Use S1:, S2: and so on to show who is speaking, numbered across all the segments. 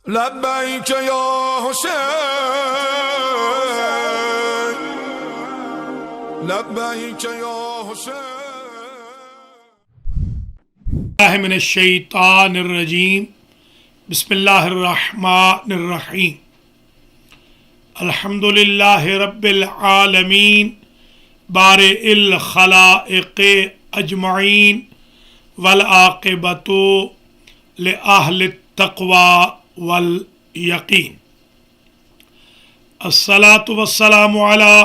S1: لبیک یا حسین لبیک یا حسین
S2: من الشیطان الرجیم بسم اللہ الرحمن الرحیم الحمد للہ رب العالمین بارئ الخلائق اجمعین والعاقبۃ لأہل التقوی والیقین الصلاۃ والسلام علی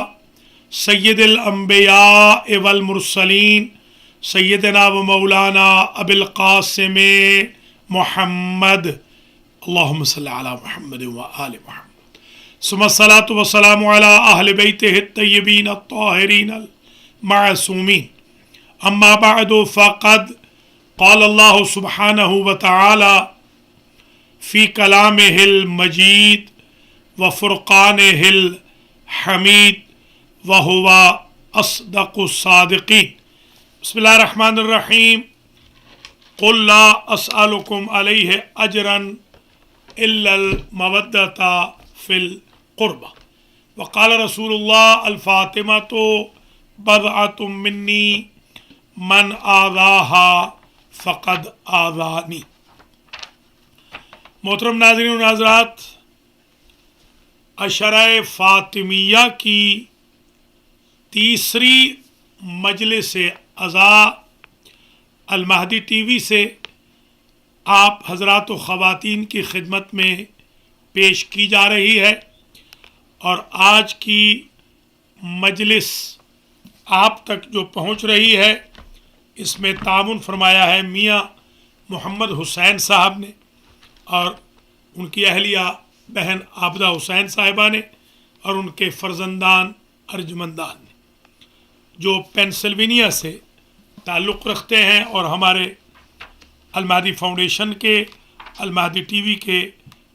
S2: سید الانبیاء والمرسلین سیدنا و مولانا ابی القاسم محمد اللہم صلی علی محمد و آل محمد ثم الصلاۃ والسلام علی اہل بیتہ الطیبین الطاہرین المعصومین اما بعد فقد قال اللہ سبحانہ وتعالی فی کلامہ المجید وفرقانہ الحمید وہو اصدق الصادقین بسم اللہ الرحمن الرحیم قل لا اسألکم علیہ اجرا الا المودۃ فی القربہ وقال رسول اللہ الفاطمۃ بضعۃ منی من آذاها فقد آذانی۔ محترم ناظرین و ناظرات، عشرہ فاطمیہ کی تیسری مجلس عزا المہدی ٹی وی سے آپ حضرات و خواتین کی خدمت میں پیش کی جا رہی ہے، اور آج کی مجلس آپ تک جو پہنچ رہی ہے اس میں تعاون فرمایا ہے میاں محمد حسین صاحب نے اور ان کی اہلیہ بہن عابدہ حسین صاحبہ نے اور ان کے فرزندان ارجمندان نے، جو پینسلوینیا سے تعلق رکھتے ہیں اور ہمارے المہدی فاؤنڈیشن کے المہدی ٹی وی کے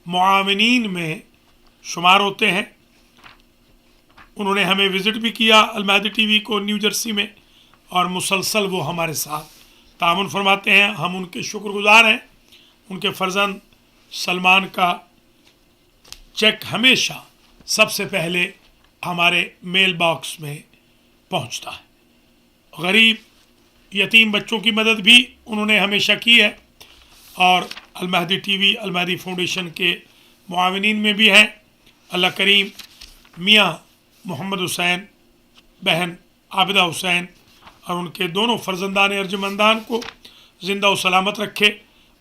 S2: معاونین میں شمار ہوتے ہیں۔ انہوں نے ہمیں وزٹ بھی کیا المہدی ٹی وی کو نیو جرسی میں، اور مسلسل وہ ہمارے ساتھ تعاون فرماتے ہیں۔ ہم ان کے شکر گزار ہیں۔ ان کے فرزند سلمان کا چیک ہمیشہ سب سے پہلے ہمارے میل باکس میں پہنچتا ہے۔ غریب یتیم بچوں کی مدد بھی انہوں نے ہمیشہ کی ہے، اور المہدی ٹی وی المہدی فاؤنڈیشن کے معاونین میں بھی ہیں۔ اللہ کریم میاں محمد حسین، بہن عابدہ حسین اور ان کے دونوں فرزندان ارجمندان کو زندہ و سلامت رکھے،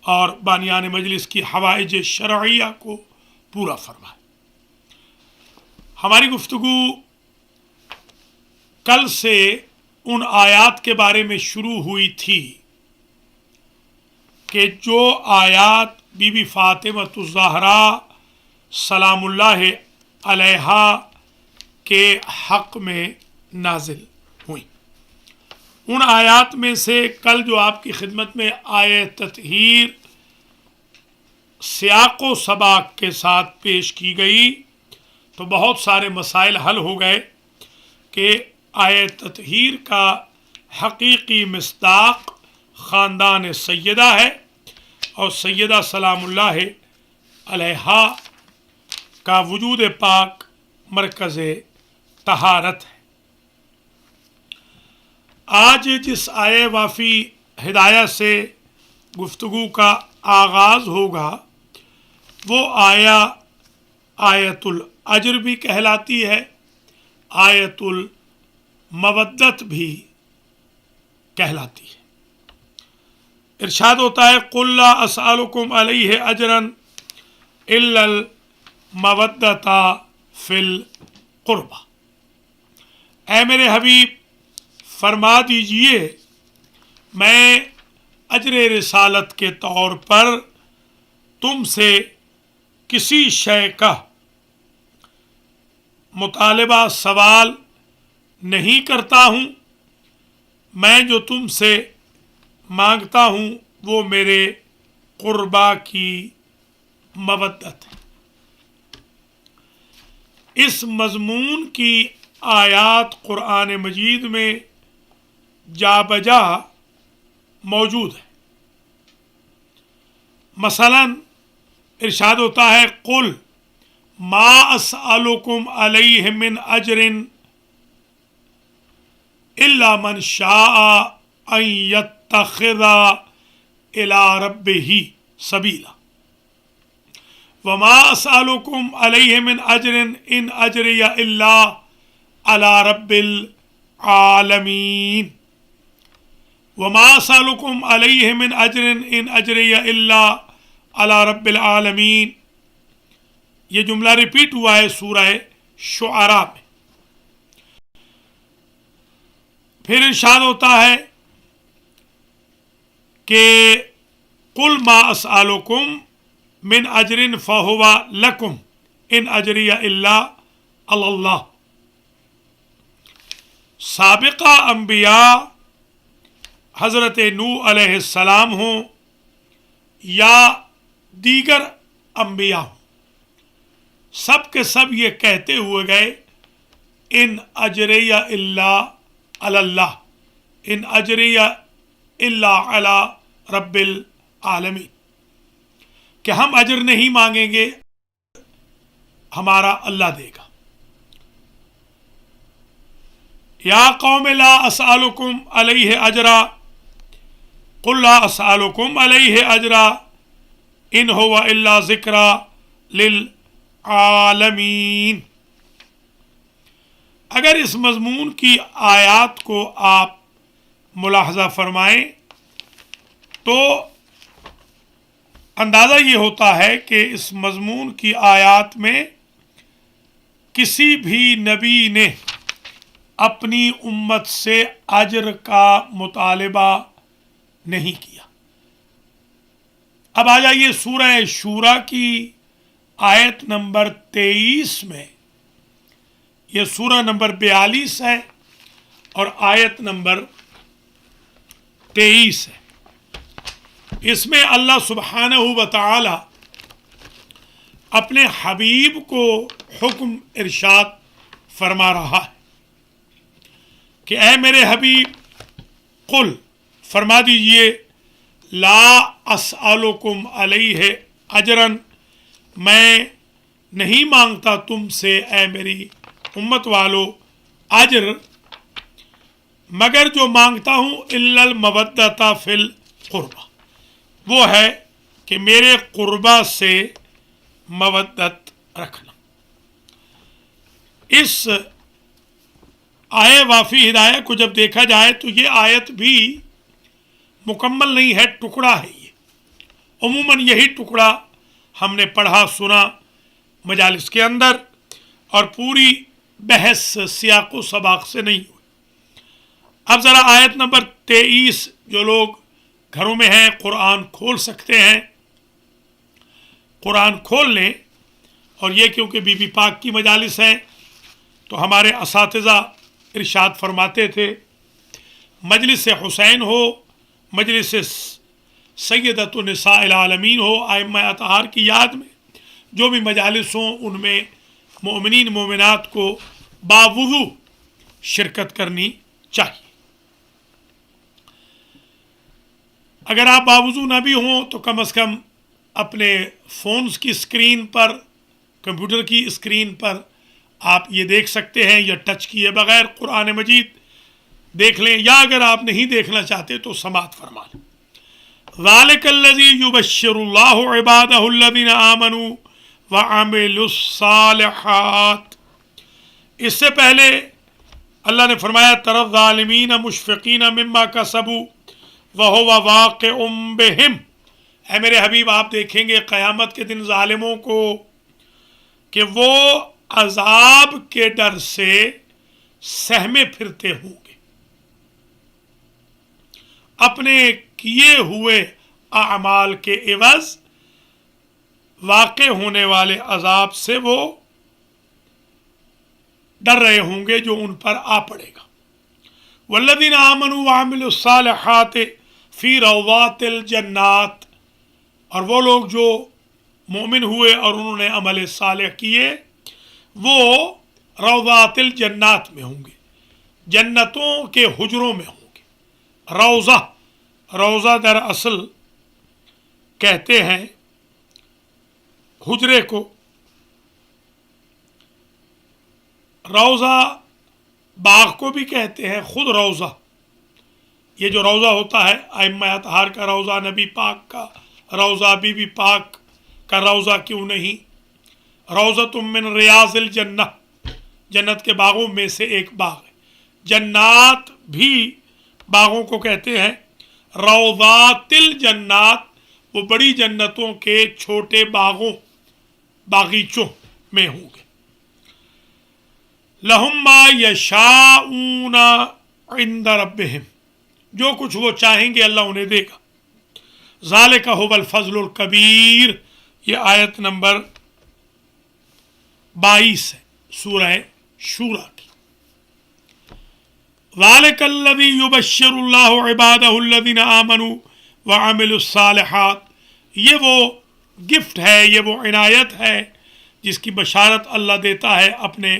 S2: اور بانیان مجلس کی حوائج شرعیہ کو پورا فرمائے۔ ہماری گفتگو کل سے ان آیات کے بارے میں شروع ہوئی تھی کہ جو آیات بی بی فاطمۃ الزہراء سلام اللہ علیہا کے حق میں نازل ہوئیں۔ ان آیات میں سے کل جو آپ کی خدمت میں آیہ تطہیر سیاق و سباق کے ساتھ پیش کی گئی تو بہت سارے مسائل حل ہو گئے کہ آیہ تطہیر کا حقیقی مصداق خاندان سیدہ ہے، اور سیدہ سلام اللہ علیہا کا وجود پاک مرکز طہارت ہے۔ آج جس آیہ وافی ہدایہ سے گفتگو کا آغاز ہوگا وہ آیت الاجر بھی کہلاتی ہے، آیت المودت بھی کہلاتی ہے۔ ارشاد ہوتا ہے قل لا اسألکم علیہ اجرا الا المودۃ فی القربہ، اے میرے حبیب فرما دیجئے میں اجر رسالت کے طور پر تم سے کسی شے کا مطالبہ سوال نہیں کرتا ہوں، میں جو تم سے مانگتا ہوں وہ میرے قربا کی مودت ہے۔ اس مضمون کی آیات قرآن مجید میں جا بجا موجود ہے۔ مثلاً ارشاد ہوتا ہے قل ما اسألکم علیہ من اجر الا من شاء ان یتخذ الی ربہ سبیلا وما اسألکم علیہ من اجر ان اجری الا علی رب العالمین وما اسألکم علیہ من اجر ان اجری الا علی رب العالمین. یہ جملہ ریپیٹ ہوا ہے سورہ شعراء میں. پھر ارشاد ہوتا ہے کہ قل ما اسألکم من اجر فہو لکم ان اجری الا علی اللہ. سابقہ انبیاء حضرت نوح علیہ السلام ہوں یا دیگر انبیاء ہوں، سب کے سب یہ کہتے ہوئے گئے ان اجری الا علی اللہ، ان اجری الا علی رب العالمین، کہ ہم اجر نہیں مانگیں گے، ہمارا اللہ دے گا. یا قوم لا اسألکم علیہ اجرا قل لا اسألکم علیہ اجرا ان هو الا ذکری للعالمین. اگر اس مضمون کی آیات کو آپ ملاحظہ فرمائیں تو اندازہ یہ ہوتا ہے کہ اس مضمون کی آیات میں کسی بھی نبی نے اپنی امت سے اجر کا مطالبہ نہیں کیا. اب آ جائیے سورہ شورا کی آیت نمبر 23 میں. یہ سورہ نمبر 42 ہے اور آیت نمبر 23 ہے. اس میں اللہ سبحانہ و تعالی اپنے حبیب کو حکم ارشاد فرما رہا ہے کہ اے میرے حبیب قل فرما دیجئے لا اسألکم علیہ اجرا، میں نہیں مانگتا تم سے اے میری امت والو اجر، مگر جو مانگتا ہوں الا المودۃ فی القربہ، وہ ہے کہ میرے قربہ سے مودت رکھنا. اس آئے وافی ہدایہ کو جب دیکھا جائے تو یہ آیت بھی مکمل نہیں ہے، ٹکڑا ہے. یہ عموماً یہی ٹکڑا ہم نے پڑھا سنا مجالس کے اندر اور پوری بحث سیاق و سباق سے نہیں ہوئی. اب ذرا آیت نمبر 23 جو لوگ گھروں میں ہیں قرآن کھول سکتے ہیں، قرآن کھول لیں. اور یہ کیونکہ بی بی پاک کی مجالس ہیں تو ہمارے اساتذہ ارشاد فرماتے تھے مجلس حسین ہو، مجلس سیدۃ النساء العالمین ہو، ائمہ اطہار کی یاد میں جو بھی مجالس ہوں ان میں مومنین مومنات کو باوضو شرکت کرنی چاہیے. اگر آپ باوضو نہ بھی ہوں تو کم از کم اپنے فونز کی اسکرین پر، کمپیوٹر کی اسکرین پر آپ یہ دیکھ سکتے ہیں یا ٹچ کیے بغیر قرآن مجید دیکھ لیں، یا اگر آپ نہیں دیکھنا چاہتے تو سماعت فرما لیں. ذالک الذی یبشر اللہ عبادہ الذین آمنوا وعملوا الصالحات. اس سے پہلے اللہ نے فرمایا تری الظالمین مشفقین مما کسبوا وہو واقع بہم. اے میرے حبیب آپ دیکھیں گے قیامت کے دن ظالموں کو کہ وہ عذاب کے ڈر سے سہمے پھرتے ہوں گے، اپنے کیے ہوئے اعمال کے عوض واقع ہونے والے عذاب سے وہ ڈر رہے ہوں گے جو ان پر آ پڑے گا. والذین آمنوا وعملوا الصالحات فی روضات الجنات. اور وہ لوگ جو مومن ہوئے اور انہوں نے عمل صالح کیے وہ روضات الجنات میں ہوں گے، جنتوں کے حجروں میں ہوں گے. روضہ دراصل کہتے ہیں حجرے کو روضہ باغ کو بھی کہتے ہیں، خود روضہ، یہ جو روضہ ہوتا ہے ائمہ اطہار کا روضہ، نبی پاک کا روضہ، بی بی پاک کا روضہ کیوں نہیں، روضۃ من ریاض الجنہ، جنت کے باغوں میں سے ایک باغ ہے۔ جنات بھی باغوں کو کہتے ہیں، روضات الجنات وہ بڑی جنتوں کے چھوٹے باغوں، باغیچوں میں ہوں گے۔ لہم ما یشاءون عند ربہم، جو کچھ وہ چاہیں گے اللہ انہیں دے گا۔ ذالک ھو الفضل الکبیر، یہ آیت نمبر 22 ہے سورہ شورى کی۔ ذالک الذی یبشر اللہ عبادہ الذین آمنوا وعملوا الصالحات، یہ وہ گفٹ ہے، یہ وہ عنایت ہے جس کی بشارت اللہ دیتا ہے اپنے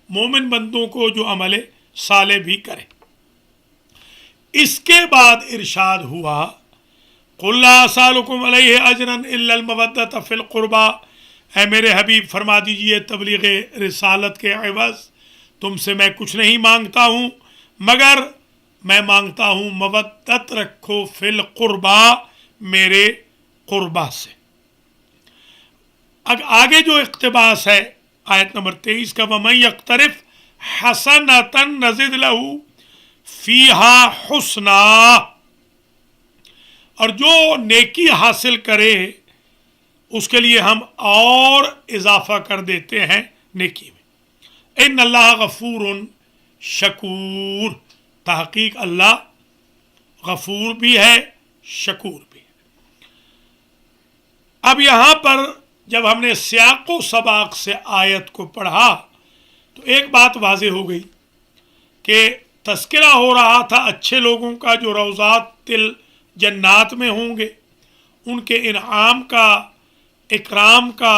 S2: مومن بندوں کو جو عمل صالح بھی کرے۔ اس کے بعد ارشاد ہوا، قل لا اسألکم علیہ اجرا الا المودۃ فی القربى، اے میرے حبیب فرما دیجئے تبلیغ رسالت کے عوض تم سے میں کچھ نہیں مانگتا ہوں، مگر میں مانگتا ہوں مودت رکھو فی القربى، میرے قربہ سے۔ آگے جو اقتباس ہے آیت نمبر 23 کا، وَمَن يَقْتَرِفْ حَسَنَةً نَزِدْ لَهُ فِيهَا حُسْنًا، اور جو نیکی حاصل کرے اس کے لیے ہم اور اضافہ کر دیتے ہیں نیکی میں۔ ان اللہ غفور شکور، تحقیق اللہ غفور بھی ہے شکور بھی ہے۔ اب یہاں پر جب ہم نے سیاق و سباق سے آیت کو پڑھا تو ایک بات واضح ہو گئی کہ تذکرہ ہو رہا تھا اچھے لوگوں کا جو روضات الجنات میں ہوں گے، ان کے انعام کا، اکرام کا،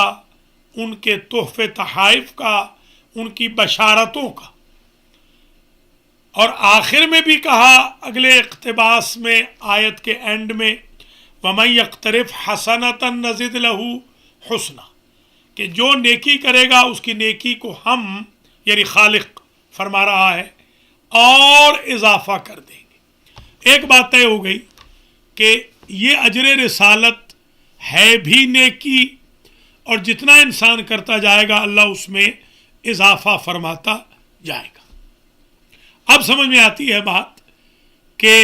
S2: ان کے تحفے تحائف کا، ان کی بشارتوں کا، اور آخر میں بھی کہا اگلے اقتباس میں آیت کے اینڈ میں، وَمَن يَقْتَرِفْ حَسَنَةً نَزِدْ لَهُ حُسْنًا، کہ جو نیکی کرے گا اس کی نیکی کو ہم، یعنی خالق فرما رہا ہے، اور اضافہ کر دیں گے۔ ایک بات طے ہو گئی کہ یہ اجر رسالت ہے بھی نیکی، اور جتنا انسان کرتا جائے گا اللہ اس میں اضافہ فرماتا جائے گا۔ اب سمجھ میں آتی ہے بات کہ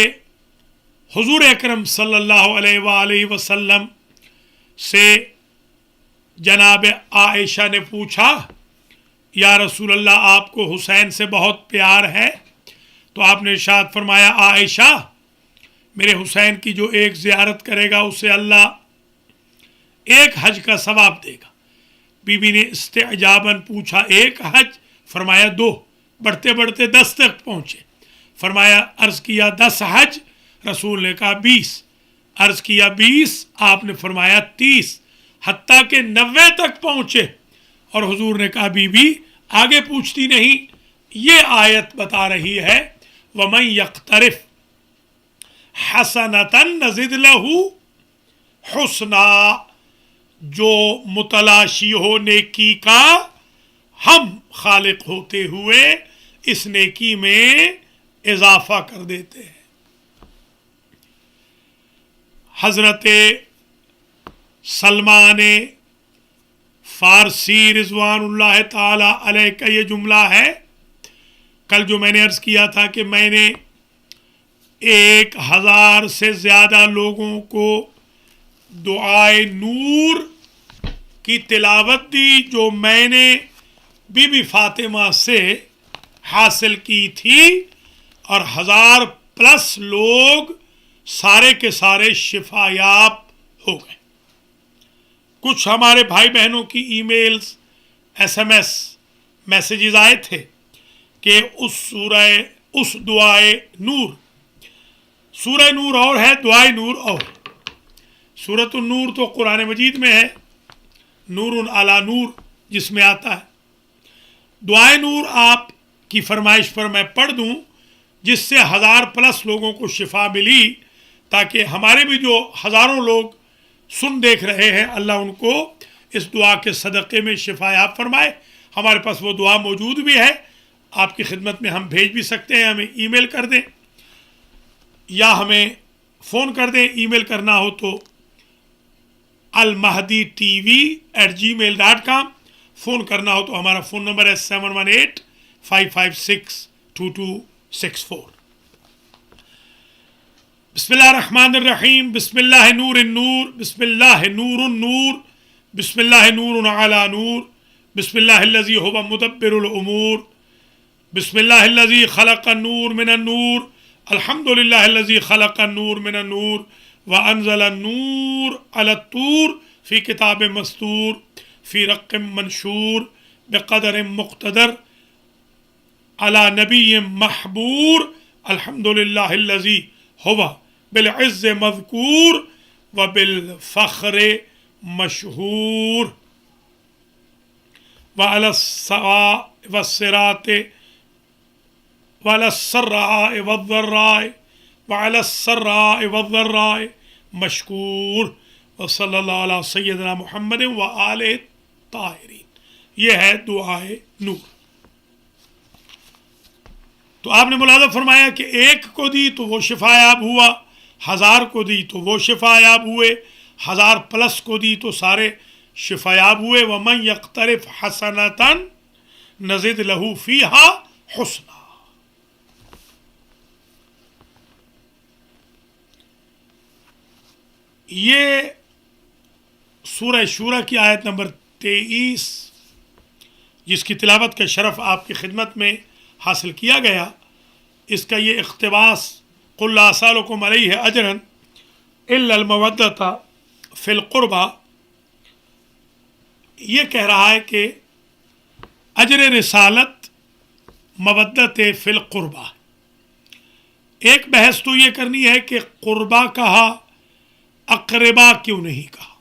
S2: حضور اکرم صلی اللہ علیہ وآلہ وسلم سے جناب عائشہ نے پوچھا، یا رسول اللہ آپ کو حسین سے بہت پیار ہے؟ تو آپ نے ارشاد فرمایا، عائشہ میرے حسین کی جو ایک زیارت کرے گا اسے اللہ ایک حج کا ثواب دے گا۔ بی بی نے استعجاباً پوچھا، ایک حج؟ فرمایا 2، بڑھتے بڑھتے 10 تک پہنچے۔ فرمایا عرض کیا 10 حج؟ رسول نے کہا 20۔ عرض کیا 20؟ آپ نے فرمایا 30، حتیٰ کہ 90 تک پہنچے، اور حضور نے کہا بی بی آگے پوچھتی نہیں۔ یہ آیت بتا رہی ہے وَمَن يَقْتَرِفْ حَسَنَةً نَزِدْ لَهُ حُسْنًا، جو متلاشی ہو نیکی کا ہم خالق ہوتے ہوئے اس نیکی میں اضافہ کر دیتے ہیں۔ حضرت سلمان فارسی رضوان اللہ تعالی علیہ کا یہ جملہ ہے۔ کل جو میں نے عرض کیا تھا کہ میں نے 1000 سے زیادہ لوگوں کو دعائے نور کی تلاوت دی جو میں نے بی بی فاطمہ سے حاصل کی تھی، اور 1000+ لوگ سارے کے سارے شفا یاب ہو گئے۔ کچھ ہمارے بھائی بہنوں کی ای میلز، SMS میسیجز آئے تھے کہ اس دعائے نور، سورہ نور اور ہے، دعائے نور اور۔ سورۃ النور تو قرآن مجید میں ہے، نور علی نور جس میں آتا ہے۔ دعائے نور آپ کی فرمائش پر میں پڑھ دوں، جس سے 1000+ لوگوں کو شفا ملی، تاکہ ہمارے بھی جو ہزاروں لوگ سن دیکھ رہے ہیں اللہ ان کو اس دعا کے صدقے میں شفا یاب فرمائے۔ ہمارے پاس وہ دعا موجود بھی ہے، آپ کی خدمت میں ہم بھیج بھی سکتے ہیں، ہمیں ای میل کر دیں یا ہمیں فون کر دیں۔ ای میل کرنا ہو تو almahditv@gmail.com، فون کرنا ہو تو ہمارا فون نمبر ہے 718-556-2264۔ بسم اللہ الرحمن الرحیم۔ بسم اللہ نور النور، بسم اللہ نور النور، بسم اللہ نور علی نور، بسم اللہ الذی هو مدبر الامور، بسم اللہ الذی خلق النور من النور، الحمد للہ الذی خلق النور من النور وانزل النور علی الطور فی کتاب مستور فی رق منشور بقدر مقتدر علی نبی محبور، الحمد للہ الذی هو بالعز مذکور وبالفخر مشہور، وعلى الصراط وعلى السراء والضراء وعلى السراء والضراء مشکور، وصلی اللہ علی سیدنا محمد وآلہ الطاہرین۔ یہ ہے دعائے نور۔ تو آپ نے ملاحظہ فرمایا کہ ایک کو دی تو وہ شفا یاب ہوا، 1000 کو دی تو وہ شفا یاب ہوئے، 1000 پلس کو دی تو سارے شفا یاب ہوئے۔ وَمَنْ يَقْتَرِفْ حَسَنَةً نَزِدْ لَهُ فِيهَا حُسْنًا۔ یہ سورہ شورى کی آیت نمبر 23 جس کی تلاوت کا شرف آپ کی خدمت میں حاصل کیا گیا، اس کا یہ اقتباس قُلْ لَا أَسْأَلُكُمْ عَلَيْهِ أَجْرًا إِلَّا الْمَوَدَّةَ فِي الْقُرْبَى، یہ کہہ رہا ہے کہ اجر رسالت مودت فی القربہ۔ ایک بحث تو یہ کرنی ہے کہ قربہ کہا، اقربا کیوں نہیں کہا؟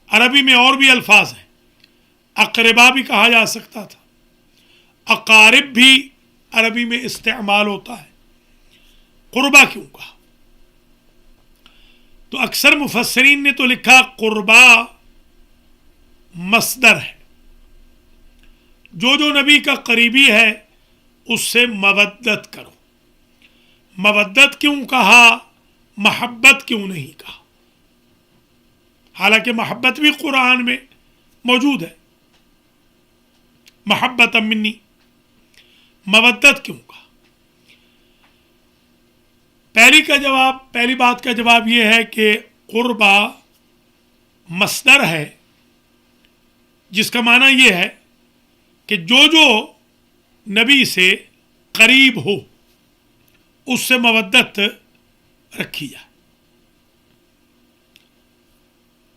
S2: عربی میں اور بھی الفاظ ہیں، اقربا بھی کہا جا سکتا تھا، اقارب بھی عربی میں استعمال ہوتا ہے، قربہ کیوں کہا؟ تو اکثر مفسرین نے تو لکھا قربہ مصدر ہے، جو نبی کا قریبی ہے اس سے مودت کرو۔ مودت کیوں کہا، محبت کیوں نہیں کہا؟ حالانکہ محبت بھی قرآن میں موجود ہے، محبت منی، مودت کیوں کہا؟ پہلی بات کا جواب یہ ہے کہ قربہ مصدر ہے، جس کا معنی یہ ہے کہ جو نبی سے قریب ہو اس سے مودت رکھی جائے۔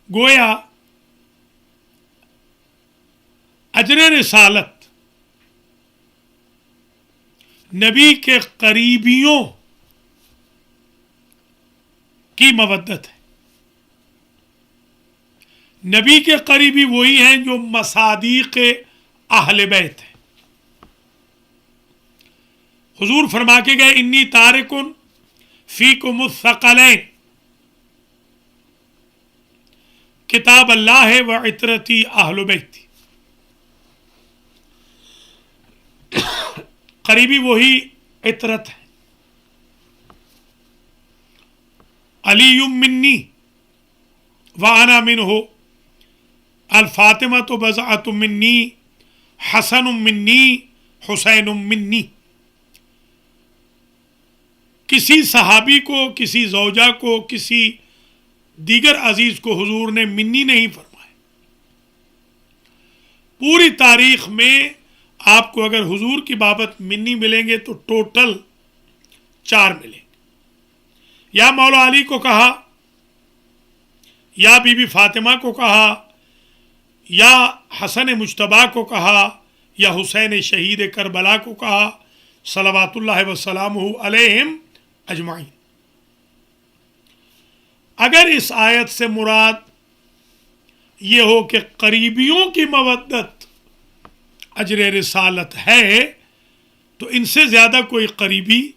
S2: گویا اجر رسالت نبی کے قریبیوں کی مودت ہے۔ نبی کے قریبی وہی ہیں جو مصادیق اہل بیت ہیں۔ حضور فرما کے گئے انی تارکن فیکم الثقلین، کتاب اللہ و عطرتی اہل بیتی۔ قریبی وہی عطرت ہے۔ علی منی وانا منہ، الفاطمہ بضعۃ منی، حسن منی، حسین منی۔ کسی صحابی کو، کسی زوجہ کو، کسی دیگر عزیز کو حضور نے منی نہیں فرمایا۔ پوری تاریخ میں آپ کو اگر حضور کی بابت منی ملیں گے تو ٹوٹل 4 ملیں گے۔ یا مولا علی کو کہا، یا بی بی فاطمہ کو کہا، یا حسن مجتبیٰ کو کہا، یا حسین شہید کربلا کو کہا، صلوات اللہ وسلامہ علیہم اجمعین۔ اگر اس آیت سے مراد یہ ہو کہ قریبیوں کی مودت اجر رسالت ہے تو ان سے زیادہ کوئی قریبی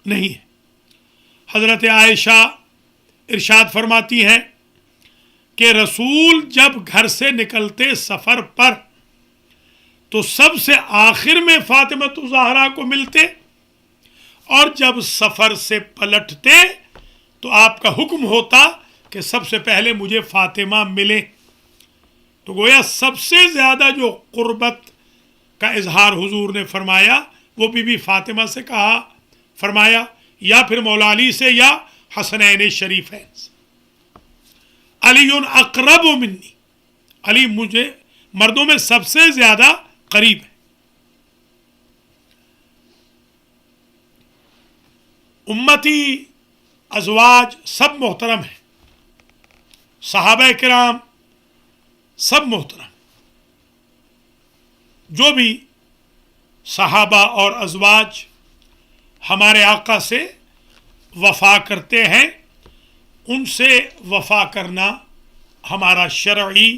S2: نہیں ہے۔ حضرت عائشہ ارشاد فرماتی ہیں کہ رسول جب گھر سے نکلتے سفر پر تو سب سے آخر میں فاطمہ الزہرا کو ملتے، اور جب سفر سے پلٹتے تو آپ کا حکم ہوتا کہ سب سے پہلے مجھے فاطمہ ملے۔ تو گویا سب سے زیادہ جو قربت کا اظہار حضور نے فرمایا وہ بی بی فاطمہ سے کہا فرمایا، یا پھر مولا علی سے، یا حسنین شریفین سے۔ علی اقرب منی، علی مجھے مردوں میں سب سے زیادہ قریب ہے۔ امتی ازواج سب محترم ہیں، صحابہ کرام سب محترم، جو بھی صحابہ اور ازواج ہمارے آقا سے وفا کرتے ہیں ان سے وفا کرنا ہمارا شرعی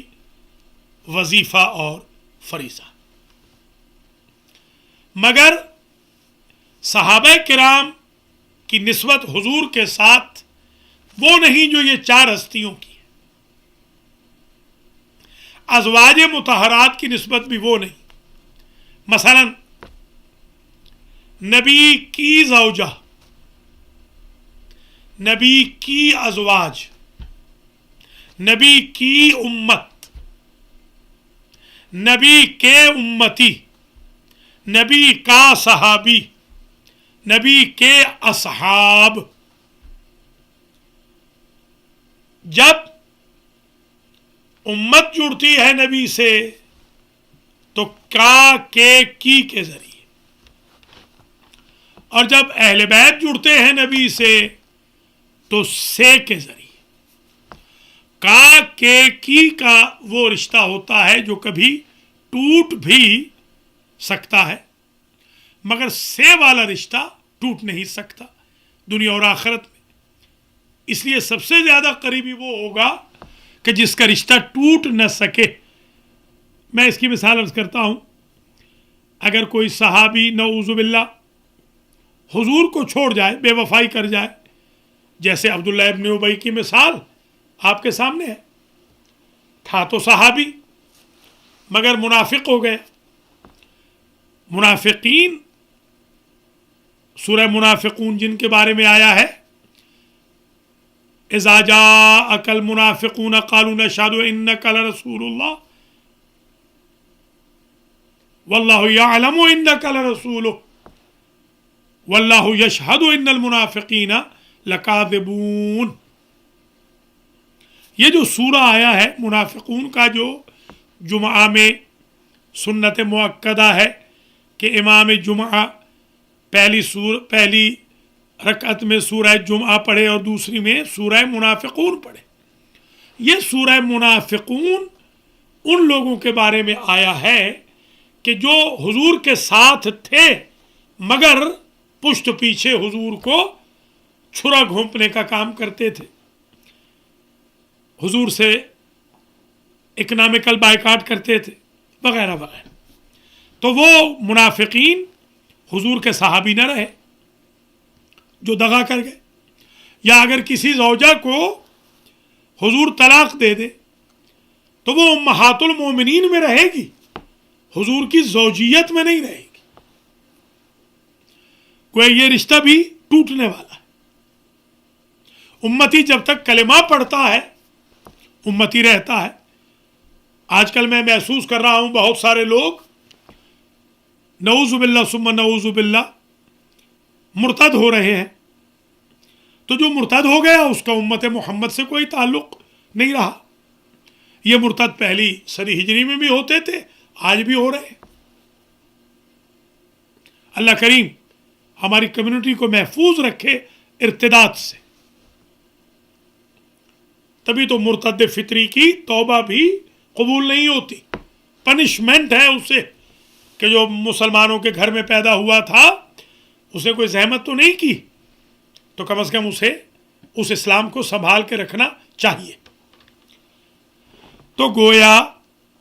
S2: وظیفہ اور فریضہ۔ مگر صحابہ کرام کی نسبت حضور کے ساتھ وہ نہیں جو یہ چار ہستیوں کی ہے، ازواج مطہرات کی نسبت بھی وہ نہیں۔ مثلا نبی کی زوجہ، نبی کی ازواج، نبی کی امت، نبی کے امتی، نبی کا صحابی، نبی کے اصحاب۔ جب امت جڑتی ہے نبی سے تو کا کے ذریعے، اور جب اہل بیت جڑتے ہیں نبی سے تو سے کے ذریعے۔ کا کے کی کا وہ رشتہ ہوتا ہے جو کبھی ٹوٹ بھی سکتا ہے، مگر سے والا رشتہ ٹوٹ نہیں سکتا دنیا اور آخرت میں۔ اس لیے سب سے زیادہ قریبی وہ ہوگا کہ جس کا رشتہ ٹوٹ نہ سکے۔ میں اس کی مثال عرض کرتا ہوں، اگر کوئی صحابی نعوذ باللہ حضور کو چھوڑ جائے، بے وفائی کر جائے، جیسے عبداللہ ابن ابی کی مثال آپ کے سامنے ہے، تھا تو صحابی مگر منافق ہو گئے۔ منافقین، سورہ منافقون جن کے بارے میں آیا ہے، اذا جاءک المنافقون قالوا نشهد انک لرسول اللہ واللہ یعلم انک لرسولہ واللہ یشہد ان المنافقین لکاذبون۔ یہ جو سورہ آیا ہے منافقون کا، جو جمعہ میں سنت مؤکدہ ہے کہ امام جمعہ پہلی رکعت میں سورہ جمعہ پڑھے اور دوسری میں سورہ منافقون پڑھے۔ یہ سورہ منافقون ان لوگوں کے بارے میں آیا ہے کہ جو حضور کے ساتھ تھے مگر پشت پیچھے حضور کو چھرا گھونپنے کا کام کرتے تھے، حضور سے اکنامکل بائیکاٹ کرتے تھے وغیرہ وغیرہ۔ تو وہ منافقین حضور کے صحابی نہ رہے، جو دغا کر گئے۔ یا اگر کسی زوجہ کو حضور طلاق دے دے تو وہ امہات المومنین میں رہے گی، حضور کی زوجیت میں نہیں رہے گی۔ کوئی یہ رشتہ بھی ٹوٹنے والا ہے۔ امتی جب تک کلمہ پڑھتا ہے امتی رہتا ہے۔ آج کل میں محسوس کر رہا ہوں بہت سارے لوگ نعوذ باللہ ثم نعوذ باللہ مرتد ہو رہے ہیں، تو جو مرتد ہو گیا اس کا امت محمد سے کوئی تعلق نہیں رہا۔ یہ مرتد پہلی صدی ہجری میں بھی ہوتے تھے، آج بھی ہو رہے ہیں۔ اللہ کریم ہماری کمیونٹی کو محفوظ رکھے ارتداد سے۔ تبھی تو مرتد فطری کی توبہ بھی قبول نہیں ہوتی، پنشمنٹ ہے اسے کہ جو مسلمانوں کے گھر میں پیدا ہوا تھا اسے کوئی زحمت تو نہیں کی، تو کم از کم اسے اس اسلام کو سنبھال کے رکھنا چاہیے۔ تو گویا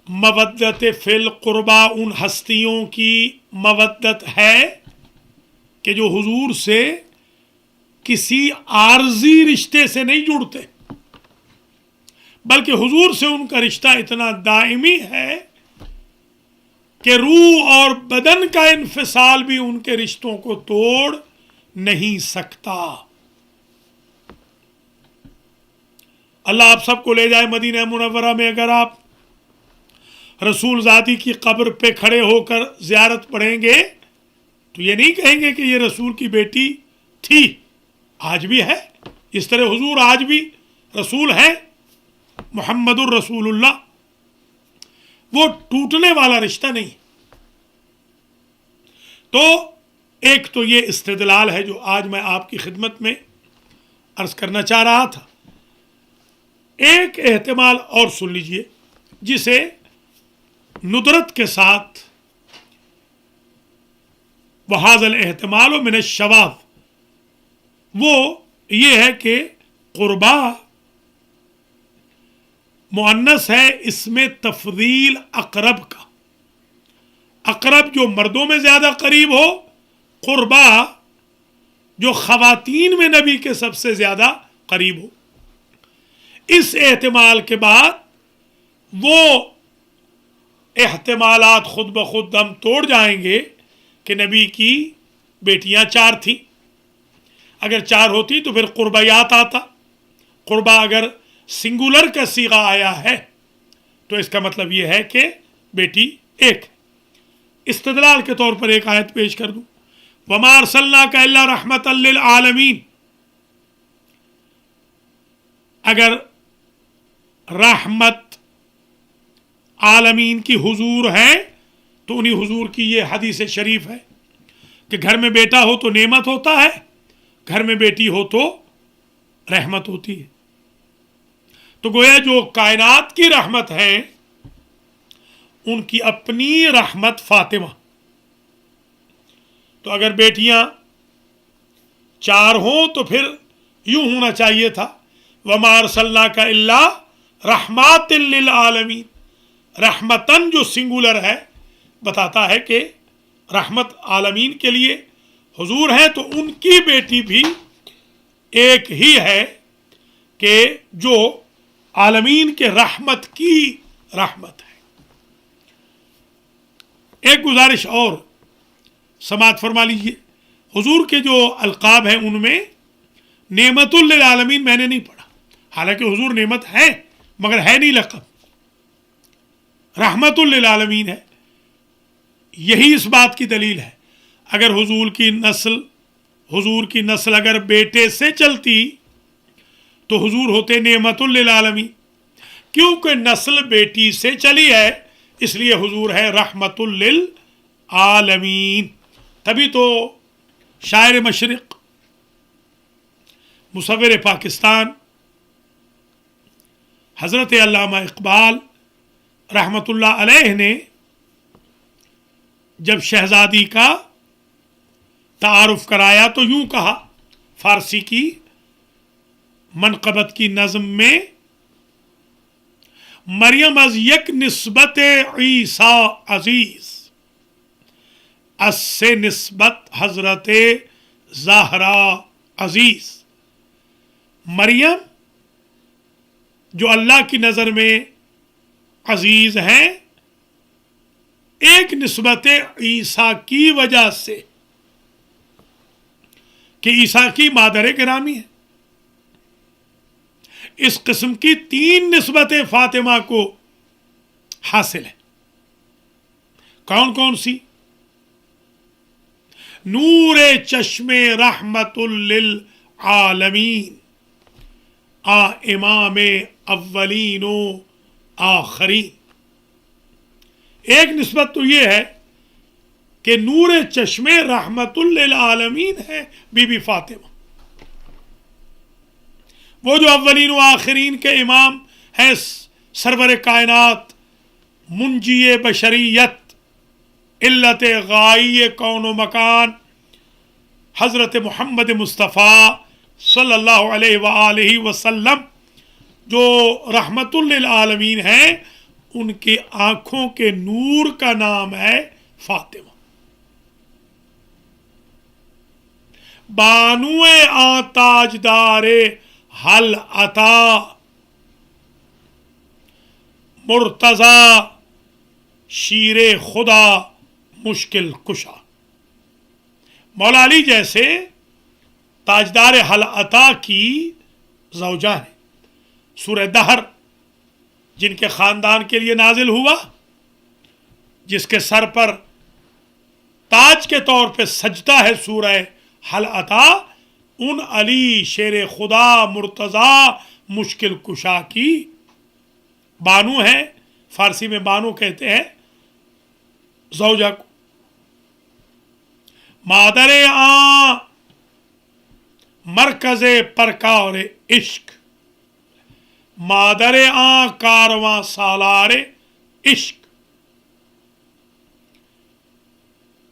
S2: مودت فی القربہ ان ہستیوں کی مودت ہے کہ جو حضور سے کسی عارضی رشتے سے نہیں جڑتے، بلکہ حضور سے ان کا رشتہ اتنا دائمی ہے کہ روح اور بدن کا انفصال بھی ان کے رشتوں کو توڑ نہیں سکتا۔ اللہ آپ سب کو لے جائے مدینہ منورہ میں۔ اگر آپ رسول ذاتی کی قبر پہ کھڑے ہو کر زیارت پڑھیں گے تو یہ نہیں کہیں گے کہ یہ رسول کی بیٹی تھی، آج بھی ہے۔ اس طرح حضور آج بھی رسول ہیں، محمد الرسول اللہ، وہ ٹوٹنے والا رشتہ نہیں۔ تو ایک تو یہ استدلال ہے جو آج میں آپ کی خدمت میں عرض کرنا چاہ رہا تھا۔ ایک احتمال اور سن لیجئے جسے ندرت کے ساتھ وہذا الاحتمال من الشواذ، وہ یہ ہے کہ قربا مؤنث ہے، اس میں تفضیل اقرب کا، اقرب جو مردوں میں زیادہ قریب ہو، قربا جو خواتین میں نبی کے سب سے زیادہ قریب ہو۔ اس احتمال کے بعد وہ احتمالات خود بخود دم توڑ جائیں گے کہ نبی کی بیٹیاں 4 تھیں۔ اگر 4 ہوتی تو پھر قربیات آتا۔ قربا اگر سنگولر کا صیغہ آیا ہے تو اس کا مطلب یہ ہے کہ بیٹی 1۔ استدلال کے طور پر ایک آیت پیش کر دوں، وَمَا أَرْسَلْنَاكَ إِلَّا رَحْمَةً لِّلْعَالَمِينَ۔ اگر رحمت عالمین کی حضور ہے تو انہی حضور کی یہ حدیث شریف ہے کہ گھر میں بیٹا ہو تو نعمت ہوتا ہے، گھر میں بیٹی ہو تو رحمت ہوتی ہے۔ تو گویا جو کائنات کی رحمت ہے ان کی اپنی رحمت فاطمہ۔ تو اگر بیٹیاں 4 ہوں تو پھر یوں ہونا چاہیے تھا، وَمَا أَرْسَلْنَاكَ إِلَّا رَحْمَةً لِّلْعَالَمِينَ۔ رحمتن جو سنگولر ہے بتاتا ہے کہ رحمت عالمین کے لیے حضور ہیں، تو ان کی بیٹی بھی ایک ہی ہے کہ جو عالمین کے رحمت کی رحمت ہے۔ ایک گزارش اور سماعت فرما لیجئے، حضور کے جو القاب ہیں ان میں نعمت للعالمین میں نے نہیں پڑھا، حالانکہ حضور نعمت ہے مگر ہے نہیں لقب، رحمت للعالمین ہے۔ یہی اس بات کی دلیل ہے، اگر حضور کی نسل اگر بیٹے سے چلتی تو حضور ہوتے نعمت للعالمین، کیونکہ نسل بیٹی سے چلی ہے اس لیے حضور ہے رحمت للعالمین۔ تبھی تو شاعر مشرق، مصور پاکستان حضرت علامہ اقبال رحمت اللہ علیہ نے جب شہزادی کا تعارف کرایا تو یوں کہا، فارسی کی منقبت کی نظم میں، مریم از یک نسبت عیسیٰ عزیز، از سے نسبت حضرت زہرا عزیز۔ مریم جو اللہ کی نظر میں عزیز ہیں، ایک نسبت عیسیٰ کی وجہ سے کہ عیسیٰ کی مادر گرامی ہے۔ اس قسم کی 3 نسبتیں فاطمہ کو حاصل ہے۔ کون کون سی؟ نور چشم رحمت للعالمین، امام اولین و آخرین۔ ایک نسبت تو یہ ہے کہ نور چشم رحمت للعالمین ہے بی بی فاطمہ، وہ جو اولین و آخرین کے امام ہیں، سرور کائنات، منجی بشریت، علت غائی کون و مکان، حضرت محمد مصطفیٰ صلی اللہ علیہ وآلہ وسلم، جو رحمت للعالمین ہیں، ان کی آنکھوں کے نور کا نام ہے فاطمہ۔ بانوے تاجدار حل عطا، مرتضی شیر خدا مشکل کشا. مولا علی جیسے تاجدار حل عطا کی زوجہ ہیں. سورہ دہر جن کے خاندان کے لیے نازل ہوا، جس کے سر پر تاج کے طور پہ سجدہ ہے سورہ حل عطا، ان علی شیر خدا مرتضی مشکل کشا کی بانو ہیں. فارسی میں بانو کہتے ہیں زوجہ کو. مادر آں مرکز پرکار عشق، مادر آں کارواں سالار عشق.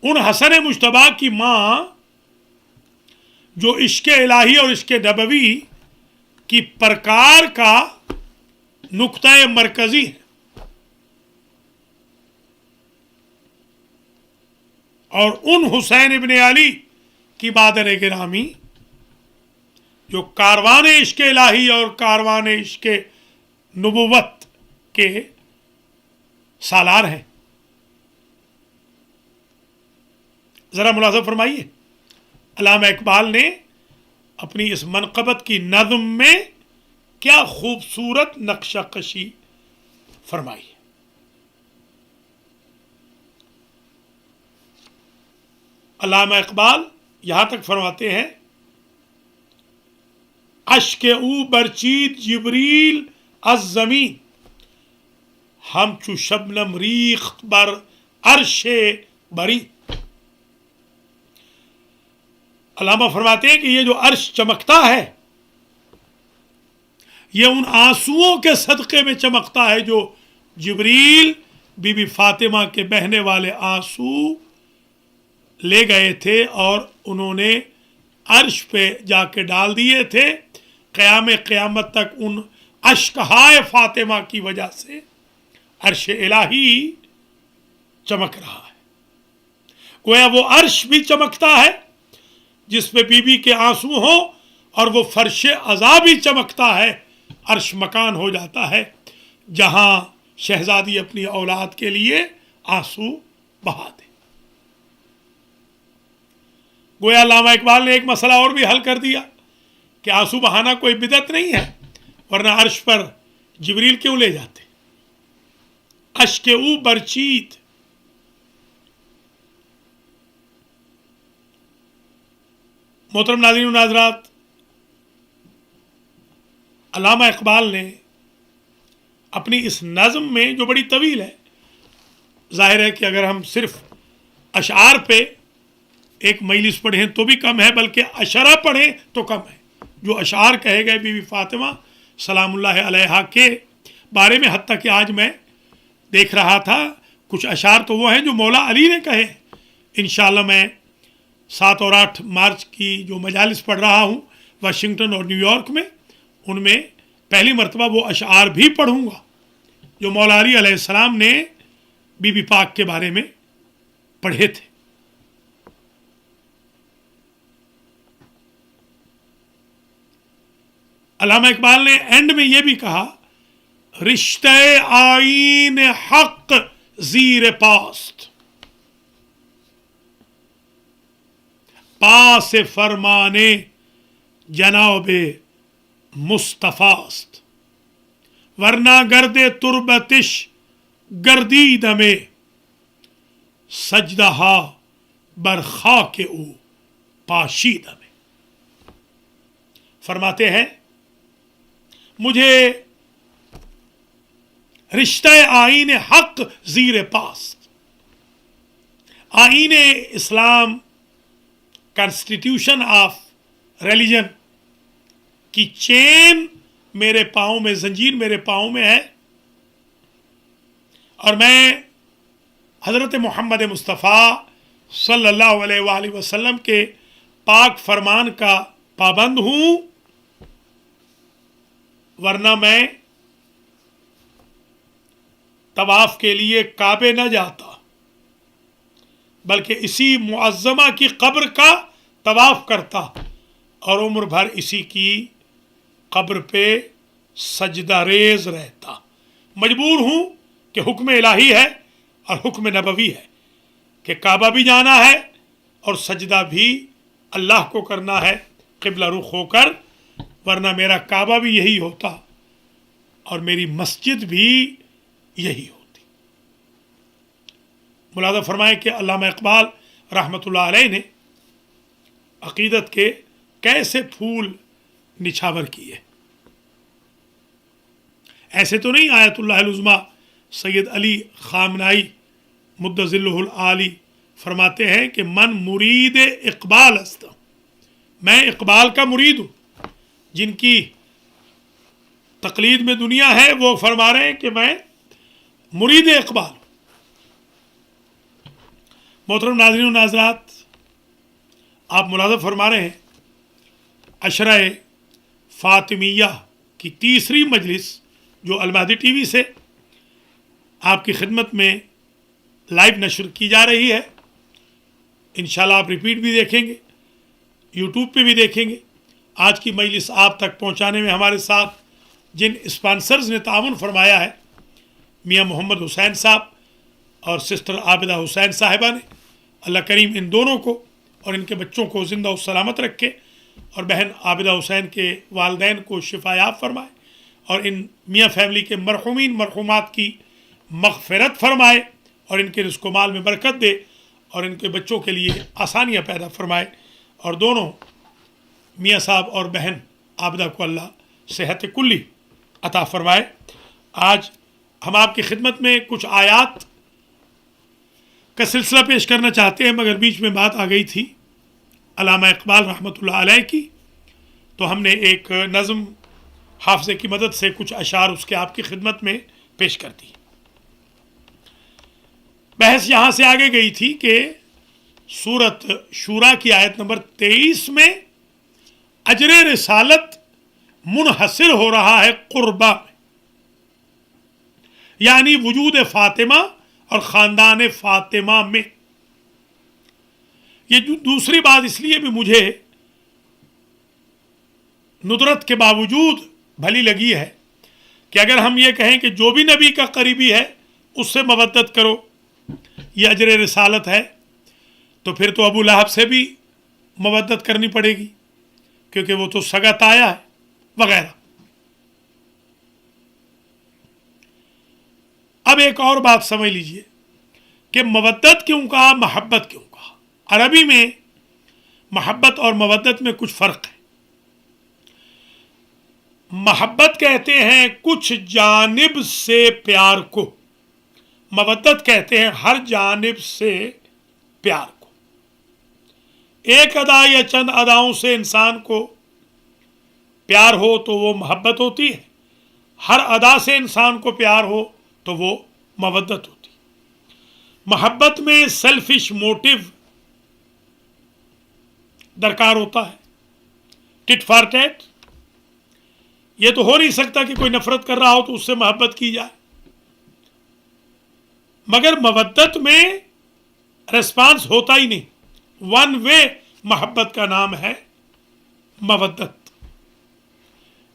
S2: ان حسن مجتبیٰ کی ماں جو عشق الہی اور عشق نبوی کی پرکار کا نقطۂ مرکزی ہے، اور ان حسین ابن علی کی مادر گرامی جو کاروان عشق الہی اور کاروان عشق نبوت کے سالار ہیں. ذرا ملاحظہ فرمائیے، علامہ اقبال نے اپنی اس منقبت کی نظم میں کیا خوبصورت نقشہ کشی فرمائی ہے. علامہ اقبال یہاں تک فرماتے ہیں، اشک او برچید جبریل از زمین، ہمچو شبنم ریخت بر عرش بری. علامہ فرماتے ہیں کہ یہ جو عرش چمکتا ہے، یہ ان آنسوؤں کے صدقے میں چمکتا ہے جو جبریل بی بی فاطمہ کے بہنے والے آنسو لے گئے تھے اور انہوں نے عرش پہ جا کے ڈال دیے تھے. قیامت تک ان اشکہائے فاطمہ کی وجہ سے عرش الہی چمک رہا ہے. گویا وہ عرش بھی چمکتا ہے جس پہ بی بی کے آنسو ہوں، اور وہ فرش عزا بھی چمکتا ہے. عرش مکان ہو جاتا ہے جہاں شہزادی اپنی اولاد کے لیے آنسو بہا دے. گویا علامہ اقبال نے ایک مسئلہ اور بھی حل کر دیا کہ آنسو بہانا کوئی بدعت نہیں ہے، ورنہ عرش پر جبریل کیوں لے جاتے. اشک او برچید، محترم ناظرین و ناظرات، علامہ اقبال نے اپنی اس نظم میں جو بڑی طویل ہے، ظاہر ہے کہ اگر ہم صرف اشعار پہ ایک مجلس پڑھیں تو بھی کم ہے، بلکہ اشرا پڑھیں تو کم ہے. جو اشعار کہے گئے بی بی فاطمہ سلام اللہ علیہا کے بارے میں، حتیٰ کہ آج میں دیکھ رہا تھا کچھ اشعار تو وہ ہیں جو مولا علی نے کہے. انشاءاللہ میں 7 اور 8 مارچ کی جو مجالس پڑھ رہا ہوں واشنگٹن اور نیو یارک میں، ان میں پہلی مرتبہ وہ اشعار بھی پڑھوں گا جو مولا علی علیہ السلام نے بی بی پاک کے بارے میں پڑھے تھے. علامہ اقبال نے اینڈ میں یہ بھی کہا، رشتہ آئین حق زیر پاست، پاس فرمانے جناب مصطفیٰست، ورنہ گرد تربتش گردید میں سجدہا بر خاک او پاشید میں. فرماتے ہیں مجھے رشتہ آئین حق زیر پاست، آئین اسلام، کانسٹیٹیوشن آف ریلیجن کی چین میرے پاؤں میں، زنجیر میرے پاؤں میں ہے، اور میں حضرت محمد مصطفیٰ صلی اللہ علیہ وآلہ وسلم کے پاک فرمان کا پابند ہوں، ورنہ میں طواف کے لیے کعبے نہ جاتا، بلکہ اسی معظمہ کی قبر کا طواف کرتا اور عمر بھر اسی کی قبر پہ سجدہ ریز رہتا. مجبور ہوں کہ حکم الہی ہے اور حکم نبوی ہے کہ کعبہ بھی جانا ہے اور سجدہ بھی اللہ کو کرنا ہے قبلہ رخ ہو کر، ورنہ میرا کعبہ بھی یہی ہوتا اور میری مسجد بھی یہی ہوتی۔ ملاحظہ فرمائیں کہ علامہ اقبال رحمۃ اللہ علیہ نے عقیدت کے کیسے پھول نچھاور کیے۔ ایسے تو نہیں آیت اللہ العظمیٰ سید علی خامنائی مد ظلہ العالی فرماتے ہیں کہ من مرید اقبال است، میں اقبال کا مرید ہوں۔ جن کی تقلید میں دنیا ہے وہ فرما رہے ہیں کہ میں مرید اقبال ہوں۔ محترم ناظرین و ناظرات، آپ ملاحظہ فرما رہے ہیں عشرہ فاطمیہ کی تیسری مجلس جو المہدی ٹی وی سے آپ کی خدمت میں لائیو نشر کی جا رہی ہے۔ انشاءاللہ آپ ریپیٹ بھی دیکھیں گے، یوٹیوب پہ بھی دیکھیں گے۔ آج کی مجلس آپ تک پہنچانے میں ہمارے ساتھ جن اسپانسرز نے تعاون فرمایا ہے، میاں محمد حسین صاحب اور سسٹر عابدہ حسین صاحبہ نے، اللہ کریم ان دونوں کو اور ان کے بچوں کو زندہ و سلامت رکھے، اور بہن عابدہ حسین کے والدین کو شفا یاب فرمائے، اور ان میاں فیملی کے مرحومین مرحومات کی مغفرت فرمائے، اور ان کے رزق و مال میں برکت دے، اور ان کے بچوں کے لیے آسانیاں پیدا فرمائے، اور دونوں میاں صاحب اور بہن عابدہ کو اللہ صحت کلی عطا فرمائے۔ آج ہم آپ کی خدمت میں کچھ آیات کا سلسلہ پیش کرنا چاہتے ہیں، مگر بیچ میں بات آ گئی تھی علامہ اقبال رحمۃ اللہ علیہ کی، تو ہم نے ایک نظم حافظے کی مدد سے کچھ اشعار اس کے آپ کی خدمت میں پیش کر دی۔ بحث یہاں سے آگے گئی تھی کہ سورت شورا کی آیت نمبر 23 میں اجر رسالت منحصر ہو رہا ہے قربہ میں، یعنی وجود فاطمہ اور خاندان فاطمہ میں۔ یہ دوسری بات اس لیے بھی مجھے ندرت کے باوجود بھلی لگی ہے کہ اگر ہم یہ کہیں کہ جو بھی نبی کا قریبی ہے اس سے مودت کرو، یہ اجر رسالت ہے، تو پھر تو ابو لہب سے بھی مودت کرنی پڑے گی کیونکہ وہ تو سگا تایا ہے وغیرہ۔ اب ایک اور بات سمجھ لیجئے کہ مودت کیوں کہا، محبت کیوں کہا۔ عربی میں محبت اور مودت میں کچھ فرق ہے۔ محبت کہتے ہیں کچھ جانب سے پیار کو، مودت کہتے ہیں ہر جانب سے پیار کو۔ ایک ادا یا چند اداؤں سے انسان کو پیار ہو تو وہ محبت ہوتی ہے، ہر ادا سے انسان کو پیار ہو تو وہ مودت ہوتی ہے۔ محبت میں سیلفش موٹیو درکار ہوتا ہے، ٹٹ فار ٹیٹ۔ یہ تو ہو نہیں سکتا کہ کوئی نفرت کر رہا ہو تو اس سے محبت کی جائے، مگر مودت میں ریسپانس ہوتا ہی نہیں، ون وے محبت کا نام ہے مودت۔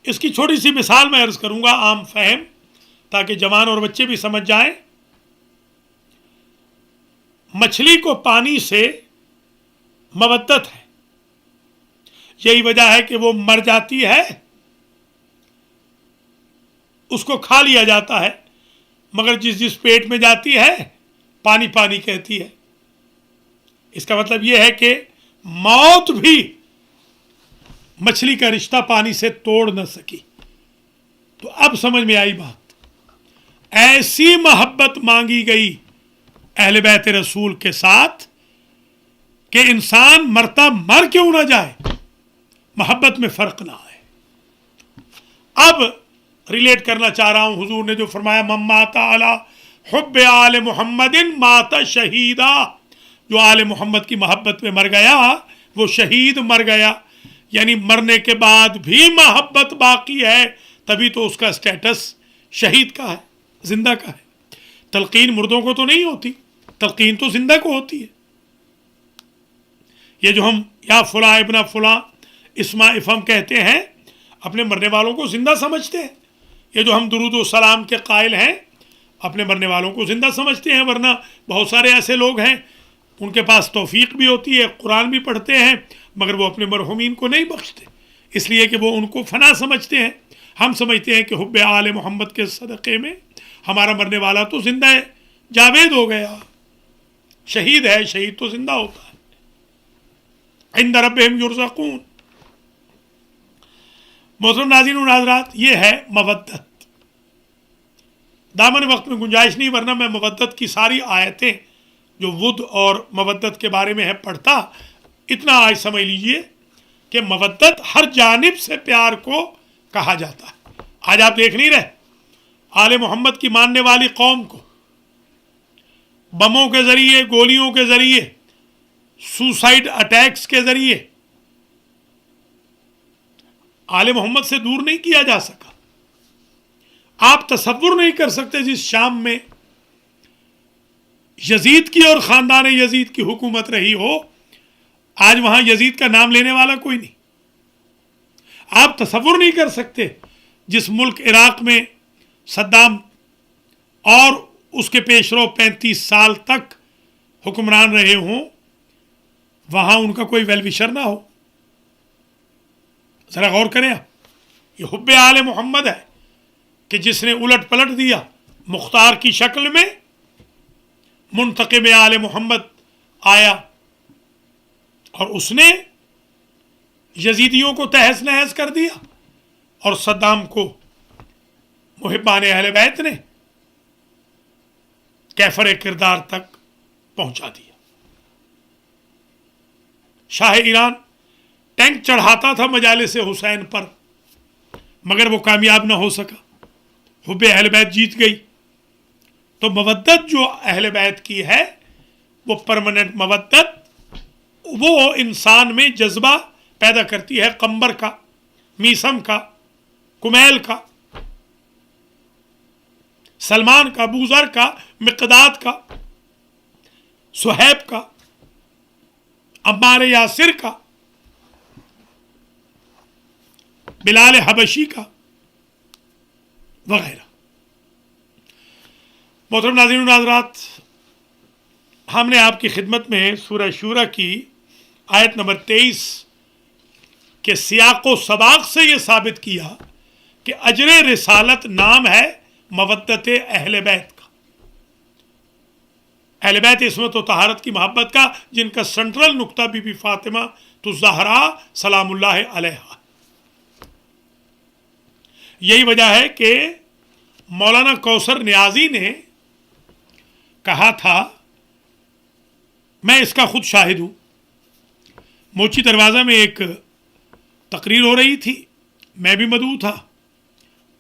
S2: اس کی چھوٹی سی مثال میں عرض کروں گا عام فہم، تاکہ جوان اور بچے بھی سمجھ جائیں۔ مچھلی کو پانی سے مودت ہے، یہی وجہ ہے کہ وہ مر جاتی ہے، اس کو کھا لیا جاتا ہے، مگر جس پیٹ میں جاتی ہے پانی پانی کہتی ہے۔ اس کا مطلب یہ ہے کہ موت بھی مچھلی کا رشتہ پانی سے توڑ نہ سکی۔ تو اب سمجھ میں آئی بات، ایسی محبت مانگی گئی اہل بیت رسول کے ساتھ کہ انسان مرتا مر کیوں نہ جائے، محبت میں فرق نہ آئے۔ اب ریلیٹ کرنا چاہ رہا ہوں، حضور نے جو فرمایا من مات علی حب آل محمد مات شہیدا، جو آل محمد کی محبت میں مر گیا وہ شہید مر گیا، یعنی مرنے کے بعد بھی محبت باقی ہے، تبھی تو اس کا سٹیٹس شہید کا ہے، زندہ کا ہے۔ تلقین مردوں کو تو نہیں ہوتی، تلقین تو زندہ کو ہوتی ہے۔ یہ جو ہم یا فلاں ابن فلاں اسما افہم کہتے ہیں، اپنے مرنے والوں کو زندہ سمجھتے ہیں، یہ جو ہم درود و سلام کے قائل ہیں اپنے مرنے والوں کو زندہ سمجھتے ہیں، ورنہ بہت سارے ایسے لوگ ہیں ان کے پاس توفیق بھی ہوتی ہے، قرآن بھی پڑھتے ہیں، مگر وہ اپنے مرحومین کو نہیں بخشتے، اس لیے کہ وہ ان کو فنا سمجھتے ہیں۔ ہم سمجھتے ہیں کہ حب آل محمد کے صدقے میں ہمارا مرنے والا تو زندہ ہے، جاوید ہو گیا، شہید ہے، شہید تو زندہ ہوتا ہے، عند ربہم یرزقون۔ محترم ناظرین و ناظرات، یہ ہے مودت۔ دامن وقت میں گنجائش نہیں، ورنہ میں مودت کی ساری آیتیں جو ود اور مودت کے بارے میں ہے پڑھتا۔ اتنا آج سمجھ لیجئے کہ مودت ہر جانب سے پیار کو کہا جاتا ہے۔ آج آپ دیکھ نہیں رہے آل محمد کی ماننے والی قوم کو بموں کے ذریعے، گولیوں کے ذریعے، سوسائڈ اٹیکس کے ذریعے آل محمد سے دور نہیں کیا جا سکا۔ آپ تصور نہیں کر سکتے جس شام میں یزید کی اور خاندان یزید کی حکومت رہی ہو، آج وہاں یزید کا نام لینے والا کوئی نہیں۔ آپ تصور نہیں کر سکتے جس ملک عراق میں صدام اور اس کے پیشرو 35 سال تک حکمران رہے ہوں، وہاں ان کا کوئی ویل وشر نہ ہو۔ ذرا غور کریں آپ، یہ حب آل محمد ہے کہ جس نے الٹ پلٹ دیا، مختار کی شکل میں منتقم آل محمد آیا اور اس نے یزیدیوں کو تہس نہس کر دیا، اور صدام کو محبان اہل بیت نے کیفر کردار تک پہنچا دیا۔ شاہ ایران ٹینک چڑھاتا تھا مجالس حسین پر، مگر وہ کامیاب نہ ہو سکا، حب اہل بیت جیت گئی۔ تو مودت جو اہل بیت کی ہے وہ پرماننٹ مودت، وہ انسان میں جذبہ پیدا کرتی ہے، قمبر کا، میسم کا، کمیل کا، سلمان کا، بوذر کا، مقداد کا، صہیب کا، عمار یاسر کا، بلال حبشی کا، وغیرہ۔ محترم ناظرین و ناظرات، ہم نے آپ کی خدمت میں سورہ شورى کی آیت نمبر 23 کے سیاق و سباق سے یہ ثابت کیا کہ اجر رسالت نام ہے مودت اہل بیت کا، اہل بیت عصمت و طہارت کی محبت کا، جن کا سنٹرل نقطہ بی بی فاطمہ الزہرا سلام اللہ علیہا۔ یہی وجہ ہے کہ مولانا کوثر نیازی نے کہا تھا، میں اس کا خود شاہد ہوں، موچی دروازہ میں ایک تقریر ہو رہی تھی، میں بھی مدعو تھا،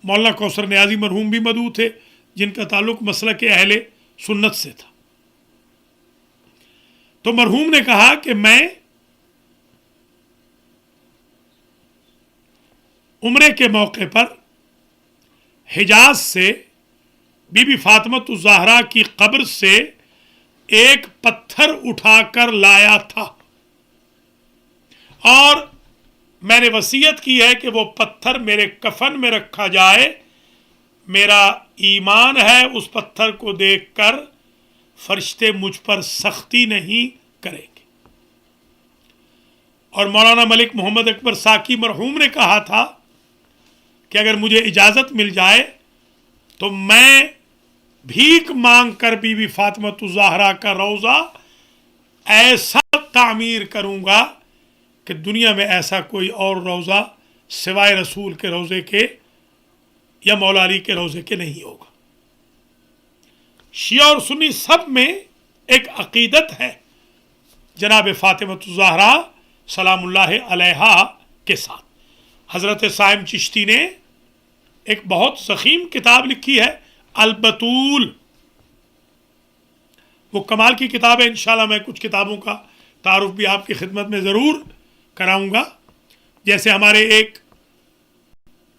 S2: مولانا کوثر نیازی مرحوم بھی مدعو تھے، جن کا تعلق مسلک اہل سنت سے تھا۔ تو مرحوم نے کہا کہ میں عمرے کے موقع پر حجاز سے بی بی فاطمہ الزہرا کی قبر سے ایک پتھر اٹھا کر لایا تھا، اور میں نے وصیت کی ہے کہ وہ پتھر میرے کفن میں رکھا جائے، میرا ایمان ہے اس پتھر کو دیکھ کر فرشتے مجھ پر سختی نہیں کریں گے۔ اور مولانا ملک محمد اکبر ساکی مرحوم نے کہا تھا کہ اگر مجھے اجازت مل جائے تو میں بھیک مانگ کر بی بی فاطمہ الزہرا کا روضہ ایسا تعمیر کروں گا کہ دنیا میں ایسا کوئی اور روضہ سوائے رسول کے روضے کے یا مولا علی کے روضے کے نہیں ہوگا۔ شیعہ اور سنی سب میں ایک عقیدت ہے جناب فاطمہ الزہرا سلام اللہ علیہا کے ساتھ۔ حضرت صائم چشتی نے ایک بہت ضخیم کتاب لکھی ہے، البتول، وہ کمال کی کتاب ہے۔ انشاءاللہ میں کچھ کتابوں کا تعارف بھی آپ کی خدمت میں ضرور کراؤں گا۔ جیسے ہمارے ایک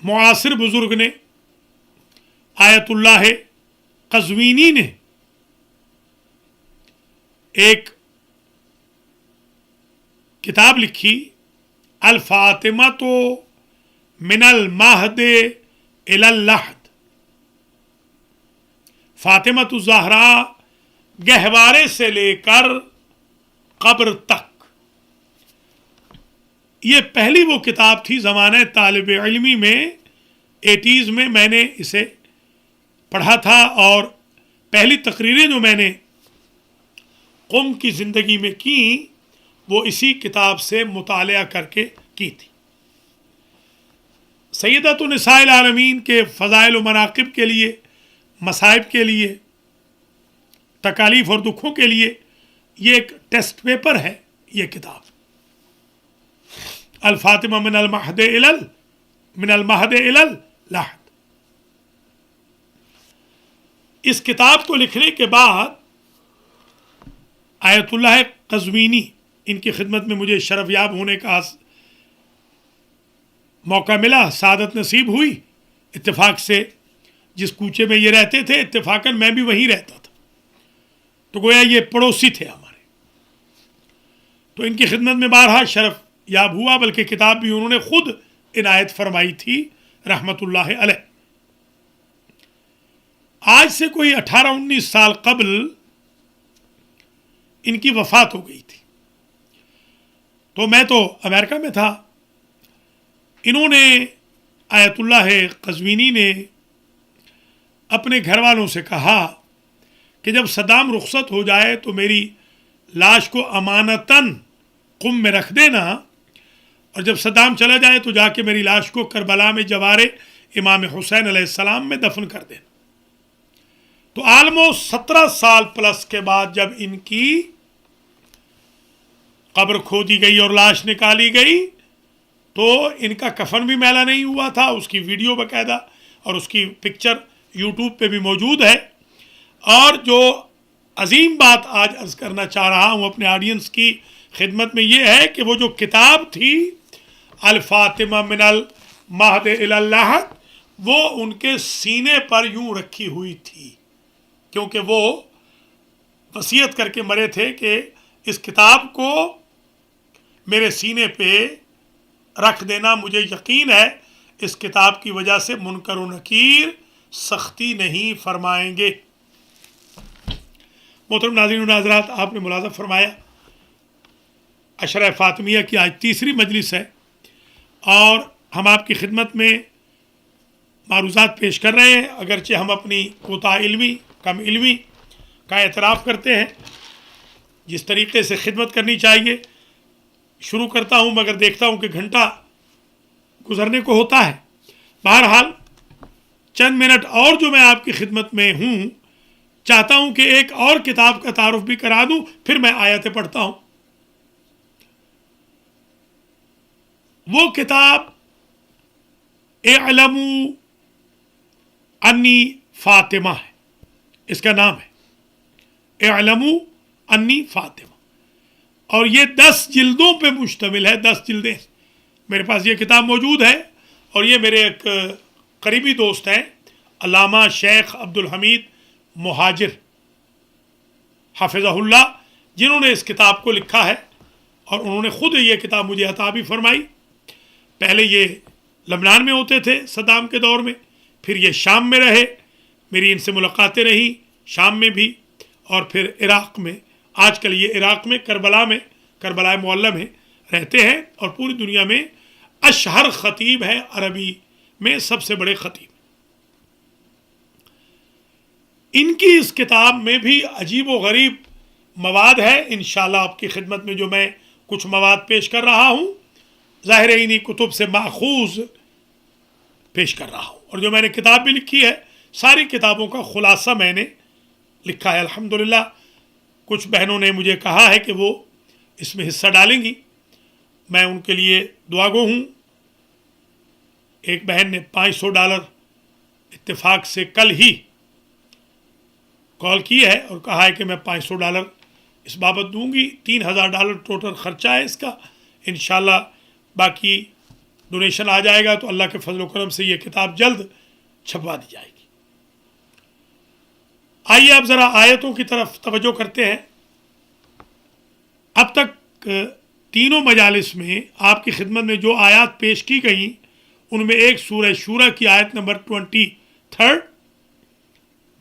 S2: معاصر بزرگ نے، آیت اللہ قزوینی نے، ایک کتاب لکھی، الفاطمہ تو من المہد الی اللحد، فاطمۃ الزہرا گہوارے سے لے کر قبر تک، یہ پہلی وہ کتاب تھی زمانہ طالب علمی میں، 80s میں نے اسے پڑھا تھا، اور پہلی تقریریں جو میں نے قم کی زندگی میں کی وہ اسی کتاب سے مطالعہ کر کے کی تھی۔ سیدۃ النساء العالمین کے فضائل و مناقب کے لیے، مصائب کے لیے، تکالیف اور دکھوں کے لیے یہ ایک ٹیسٹ پیپر ہے یہ کتاب۔ الفاطمہ من المہد الی اللحد۔ اس کتاب کو لکھنے کے بعد آیت اللہ قزوینی، ان کی خدمت میں مجھے شرف یاب ہونے کا موقع ملا، سعادت نصیب ہوئی۔ اتفاق سے جس کوچے میں یہ رہتے تھے اتفاقاً میں بھی وہیں رہتا تھا، تو گویا یہ پڑوسی تھے ہمارے، تو ان کی خدمت میں بارہا شرف یاب ہوا، بلکہ کتاب بھی انہوں نے خود عنایت فرمائی تھی رحمت اللہ علیہ۔ آج سے کوئی 18-19 سال قبل ان کی وفات ہو گئی تھی، تو میں تو امریکہ میں تھا۔ انہوں نے، آیت اللہ قزوینی نے، اپنے گھر والوں سے کہا کہ جب صدام رخصت ہو جائے تو میری لاش کو امانتاً قم میں رکھ دینا، اور جب صدام چلا جائے تو جا کے میری لاش کو کربلا میں جوار امام حسین علیہ السلام میں دفن کر دینا۔ تو آلموسٹ 17 سال پلس کے بعد جب ان کی قبر کھودی گئی اور لاش نکالی گئی تو ان کا کفن بھی میلا نہیں ہوا تھا، اس کی ویڈیو باقاعدہ اور اس کی پکچر یوٹیوب پہ بھی موجود ہے۔ اور جو عظیم بات آج عرض کرنا چاہ رہا ہوں اپنے آڈینس کی خدمت میں یہ ہے کہ وہ جو کتاب تھی الفاطمہ من المہد الی اللحد، وہ ان کے سینے پر یوں رکھی ہوئی تھی، کیونکہ وہ وصیت کر کے مرے تھے کہ اس کتاب کو میرے سینے پہ رکھ دینا، مجھے یقین ہے اس کتاب کی وجہ سے منکر و نکیر سختی نہیں فرمائیں گے۔ محترم ناظرین و ناظرات، آپ نے ملاحظہ فرمایا عشرہ فاطمیہ کی آج تیسری مجلس ہے، اور ہم آپ کی خدمت میں معروضات پیش کر رہے ہیں، اگرچہ ہم اپنی کوتاہ علمی، کم علمی کا اعتراف کرتے ہیں۔ جس طریقے سے خدمت کرنی چاہیے شروع کرتا ہوں، مگر دیکھتا ہوں کہ گھنٹہ گزرنے کو ہوتا ہے۔ بہرحال چند منٹ اور جو میں آپ کی خدمت میں ہوں، چاہتا ہوں کہ ایک اور کتاب کا تعارف بھی کرا دوں، پھر میں آیتیں پڑھتا ہوں۔ وہ کتاب اعلموا انی فاطمہ ہے، اس کا نام ہے اعلموا انی فاطمہ، اور یہ 10 جلدوں پہ مشتمل ہے، 10 جلدیں میرے پاس یہ کتاب موجود ہے، اور یہ میرے ایک قریبی دوست ہیں علامہ شیخ عبدالحمید مہاجر حافظہ اللہ، جنہوں نے اس کتاب کو لکھا ہے، اور انہوں نے خود یہ کتاب مجھے عطا بھی فرمائی۔ پہلے یہ لبنان میں ہوتے تھے صدام کے دور میں، پھر یہ شام میں رہے، میری ان سے ملاقاتیں رہیں شام میں بھی، اور پھر عراق میں، آج کل یہ عراق میں کربلا معلی میں رہتے ہیں، اور پوری دنیا میں اشہر خطیب ہے، عربی میں سب سے بڑے خطیب۔ ان کی اس کتاب میں بھی عجیب و غریب مواد ہے، انشاءاللہ آپ کی خدمت میں جو میں کچھ مواد پیش کر رہا ہوں، ظاہر ہے انہی کتب سے ماخوذ پیش کر رہا ہوں، اور جو میں نے کتاب بھی لکھی ہے، ساری کتابوں کا خلاصہ میں نے لکھا ہے الحمدللہ۔ کچھ بہنوں نے مجھے کہا ہے کہ وہ اس میں حصہ ڈالیں گی، میں ان کے لیے دعا گو ہوں۔ ایک بہن نے $500 اتفاق سے کل ہی کال کی ہے اور کہا ہے کہ میں $500 اس بابت دوں گی۔ $3000 ٹوٹل خرچہ ہے اس کا، انشاءاللہ باقی ڈونیشن آ جائے گا تو اللہ کے فضل و کرم سے یہ کتاب جلد چھپوا دی جائے گی۔ آئیے اب ذرا آیتوں کی طرف توجہ کرتے ہیں۔ اب تک تینوں مجالس میں آپ کی خدمت میں جو آیات پیش کی گئیں، ان میں ایک سورہ شورى کی آیت نمبر 23،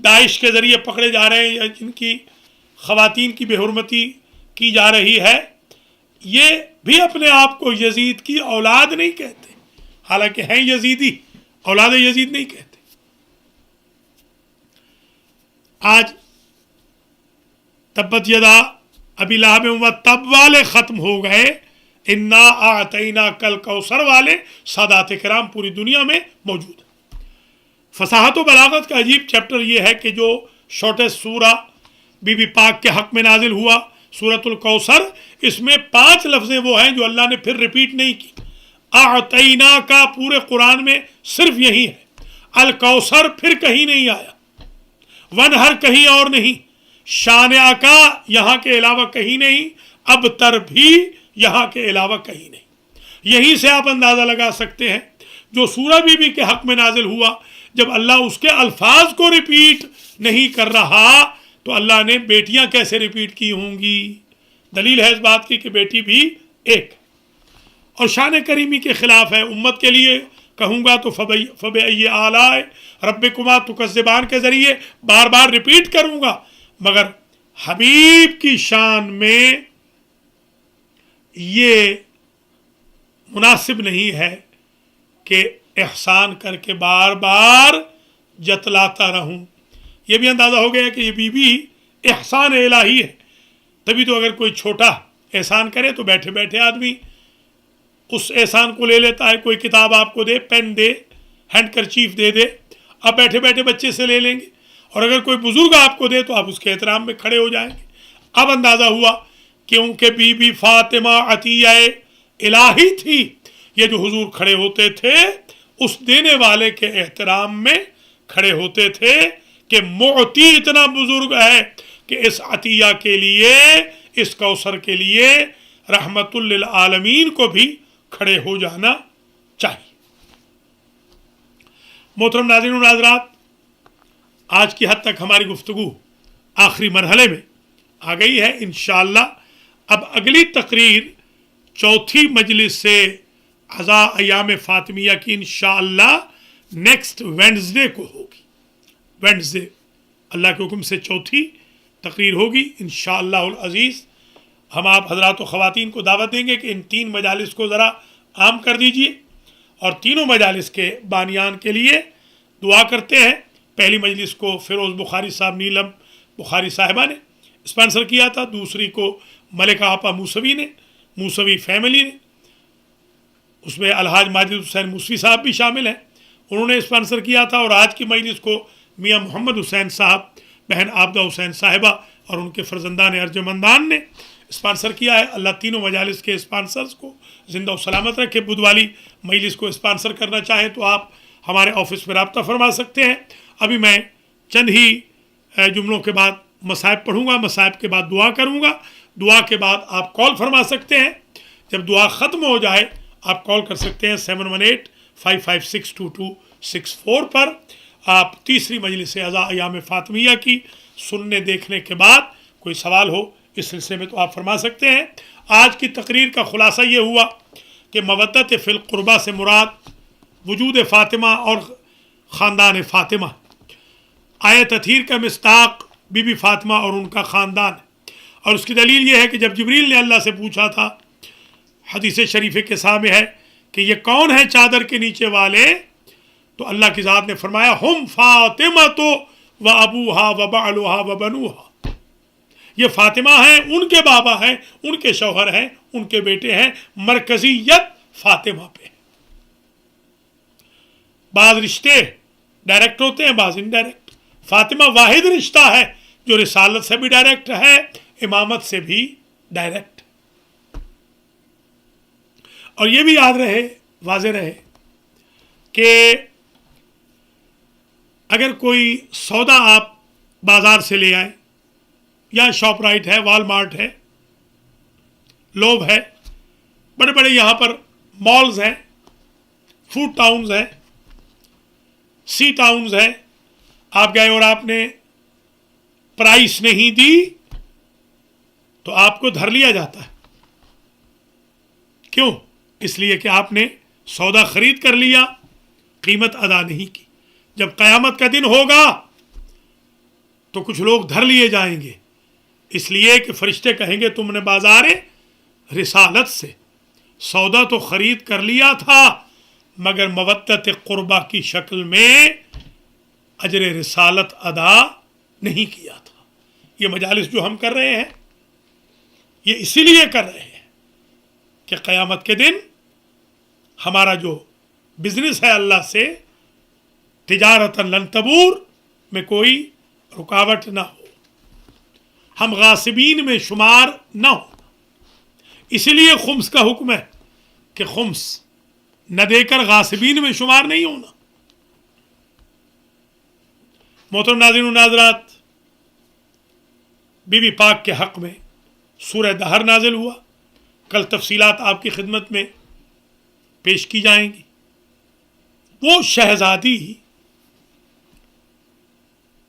S2: داعش کے ذریعے پکڑے جا رہے ہیں یا جن کی خواتین کی بے حرمتی کی جا رہی ہے، یہ بھی اپنے آپ کو یزید کی اولاد نہیں کہتے، حالانکہ ہیں یزیدی، اولاد یزید نہیں کہتے۔ آج تبت یدا ابی لہب و تب والے ختم ہو گئے، انا اعطیناک الکوثر والے سادات کرام پوری دنیا میں موجود ہیں۔ فصاحت و بلاغت کا عجیب چیپٹر یہ ہے کہ جو شارٹیسٹ سورہ بی بی پاک کے حق میں نازل ہوا، سورۃ الکوثر، اس میں 5 لفظیں وہ ہیں جو اللہ نے پھر ریپیٹ نہیں کی۔ اعطینا کا پورے قرآن میں صرف یہی ہے، الکوثر پھر کہیں نہیں آیا، ونہر کہیں اور نہیں، شان آقا یہاں کے علاوہ کہیں نہیں، ابتر بھی یہاں کے علاوہ کہیں نہیں۔ یہیں سے آپ اندازہ لگا سکتے ہیں جو سورہ بی بی کے حق میں نازل ہوا، جب اللہ اس کے الفاظ کو ریپیٹ نہیں کر رہا تو اللہ نے بیٹیاں کیسے ریپیٹ کی ہوں گی؟ دلیل ہے اس بات کی کہ بیٹی بھی ایک، اور شان کریمی کے خلاف ہے۔ امت کے لیے کہوں گا تو فبأي آلاء ربكما تكذبان کے ذریعے بار بار ریپیٹ کروں گا، مگر حبیب کی شان میں یہ مناسب نہیں ہے کہ احسان کر کے بار بار جتلاتا رہوں۔ یہ بھی اندازہ ہو گیا کہ یہ بی بی احسان الہی ہے، تبھی تو اگر کوئی چھوٹا احسان کرے تو بیٹھے بیٹھے آدمی اس احسان کو لے لیتا ہے۔ کوئی کتاب آپ کو دے، پین دے، ہینڈ کرچیف دے دے، آپ بیٹھے بیٹھے بچے سے لے لیں گے، اور اگر کوئی بزرگ آپ کو دے تو آپ اس کے احترام میں کھڑے ہو جائیں گے۔ اب اندازہ ہوا کیونکہ بی بی فاطمہ عطیہ الہی تھی، یہ جو حضور کھڑے ہوتے تھے اس دینے والے کے احترام میں کھڑے ہوتے تھے کہ معطی اتنا بزرگ ہے کہ اس عطیہ کے لیے، اس کوثر کے لیے رحمت للعالمین کو بھی کھڑے ہو جانا چاہیے۔ محترم ناظرین و ناظرات، آج کی حد تک ہماری گفتگو آخری مرحلے میں آ گئی ہے۔ انشاءاللہ اب اگلی تقریر چوتھی مجلس سے عزا ایام فاطمیہ کی انشاءاللہ نیکسٹ وینڈسڈے کو ہوگی۔ وینڈسڈے اللہ کے حکم سے چوتھی تقریر ہوگی انشاءاللہ العزیز۔ ہم آپ حضرات و خواتین کو دعوت دیں گے کہ ان 3 مجالس کو ذرا عام کر دیجئے، اور تینوں مجالس کے بانیان کے لیے دعا کرتے ہیں۔ پہلی مجلس کو فیروز بخاری صاحب، نیلم بخاری صاحبہ نے اسپانسر کیا تھا، دوسری کو ملکہ آپا موسوی نے، موسوی فیملی نے، اس میں الحاج ماجد حسین موسوی صاحب بھی شامل ہیں، انہوں نے اسپانسر کیا تھا، اور آج کی مجلس کو میاں محمد حسین صاحب، بہن عابدہ حسین صاحبہ اور ان کے فرزندان ارجمندان نے اسپانسر کیا ہے۔ اللہ تینوں مجالس کے اسپانسرز کو زندہ و سلامت رکھے۔ بدھ والی مجلس کو اسپانسر کرنا چاہیں تو آپ ہمارے آفس میں رابطہ فرما سکتے ہیں۔ ابھی میں چند ہی جملوں کے بعد مصائب پڑھوں گا، مصائب کے بعد دعا کروں گا، دعا کے بعد آپ کال فرما سکتے ہیں۔ جب دعا ختم ہو جائے آپ کال کر سکتے ہیں 718-556-2264 پر۔ آپ تیسری مجلس عزا ایام فاطمیہ کی سننے دیکھنے کے بعد کوئی سوال ہو اس سلسلے میں تو آپ فرما سکتے ہیں۔ آج کی تقریر کا خلاصہ یہ ہوا کہ مودت فی القربہ سے مراد وجود فاطمہ اور خاندان فاطمہ، آیت تطہیر کا مصداق بی بی فاطمہ اور ان کا خاندان ہے، اور اس کی دلیل یہ ہے کہ جب جبریل نے اللہ سے پوچھا تھا، حدیث شریف کے سامنے ہے کہ یہ کون ہے چادر کے نیچے والے، تو اللہ کی ذات نے فرمایا ہم فاطمہ تو و ابوہا و بعلوہا و بنوہا، یہ فاطمہ ہیں، ان کے بابا ہیں، ان کے شوہر ہیں، ان کے بیٹے ہیں۔ مرکزیت فاطمہ پہ ہے۔ بعض رشتے ڈائریکٹ ہوتے ہیں، بعض انڈائریکٹ۔ فاطمہ واحد رشتہ ہے جو رسالت سے بھی ڈائریکٹ ہے، امامت سے بھی ڈائریکٹ۔ اور یہ بھی یاد رہے، واضح رہے کہ اگر کوئی سودا آپ بازار سے لے آئے، یا شاپ رائٹ ہے، وال مارٹ ہے، لوب ہے، بڑے بڑے یہاں پر مالز ہیں، فوڈ ٹاؤنز ہیں، سی ٹاؤنز ہیں، آپ گئے اور آپ نے پرائس نہیں دی تو آپ کو دھر لیا جاتا ہے۔ کیوں؟ اس لیے کہ آپ نے سودا خرید کر لیا، قیمت ادا نہیں کی۔ جب قیامت کا دن ہوگا تو کچھ لوگ دھر لیے جائیں گے، اس لیے کہ فرشتے کہیں گے تم نے بازار رسالت سے سودا تو خرید کر لیا تھا مگر مودت قربہ کی شکل میں اجر رسالت ادا نہیں کیا تھا۔ یہ مجالس جو ہم کر رہے ہیں یہ اسی لیے کر رہے ہیں کہ قیامت کے دن ہمارا جو بزنس ہے اللہ سے تجارت لن تبور میں کوئی رکاوٹ نہ ہو، ہم غاصبین میں شمار نہ ہو۔ اسی لیے خمس کا حکم ہے کہ خمس نہ دے کر غاصبین میں شمار نہیں ہونا۔ محترم ناظرین و ناظرات، بی بی پاک کے حق میں سورہ دہر نازل ہوا، کل تفصیلات آپ کی خدمت میں پیش کی جائیں گی۔ وہ شہزادی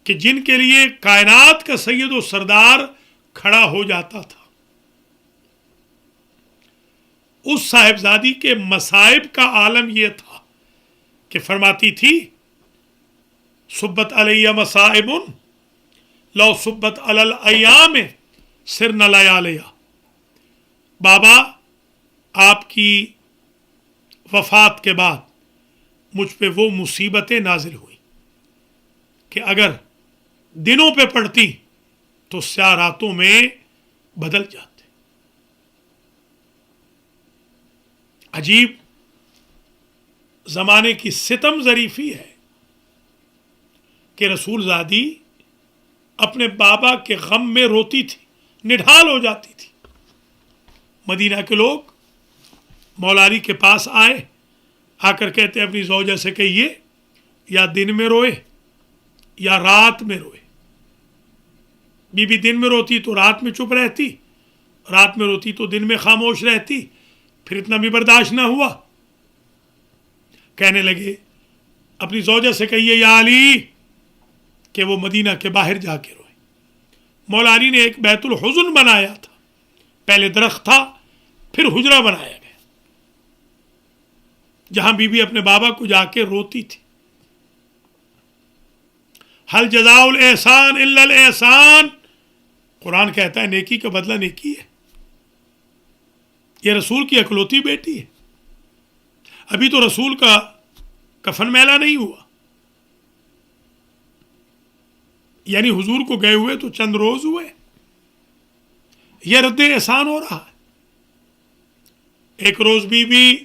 S2: کہ جن کے لیے کائنات کا سید و سردار کھڑا ہو جاتا تھا، اس صاحبزادی کے مصائب کا عالم یہ تھا کہ فرماتی تھی صبت علیہ مصائب لو صبت علی الایام سرن لیالیا۔ بابا آپ کی وفات کے بعد مجھ پہ وہ مصیبتیں نازل ہوئیں کہ اگر دنوں پہ پڑتی تو سیاہ راتوں میں بدل جاتے۔ عجیب زمانے کی ستم ظریفی ہے کہ رسول زادی اپنے بابا کے غم میں روتی تھی، نڈھال ہو جاتی تھی۔ مدینہ کے لوگ مولا علی کے پاس آئے، آ کر کہتے اپنی زوجہ سے کہیے یا دن میں روئے یا رات میں روئے۔ بی بی دن میں روتی تو رات میں چپ رہتی، رات میں روتی تو دن میں خاموش رہتی۔ پھر اتنا بھی برداشت نہ ہوا، کہنے لگے اپنی زوجہ سے کہیے یا علی کہ وہ مدینہ کے باہر جا کے روئے۔ مولا علی نے ایک بیت الحزن بنایا تھا، پہلے درخت تھا پھر حجرہ بنایا گیا جہاں بی بی اپنے بابا کو جا کے روتی تھی۔ حل جزاء الاحسان الا الاحسان، قرآن کہتا ہے نیکی کا بدلہ نیکی ہے۔ یہ رسول کی اکلوتی بیٹی ہے، ابھی تو رسول کا کفن میلہ نہیں ہوا، یعنی حضور کو گئے ہوئے تو چند روز ہوئے، یہ رد احسان ہو رہا ہے۔ ایک روز بی بی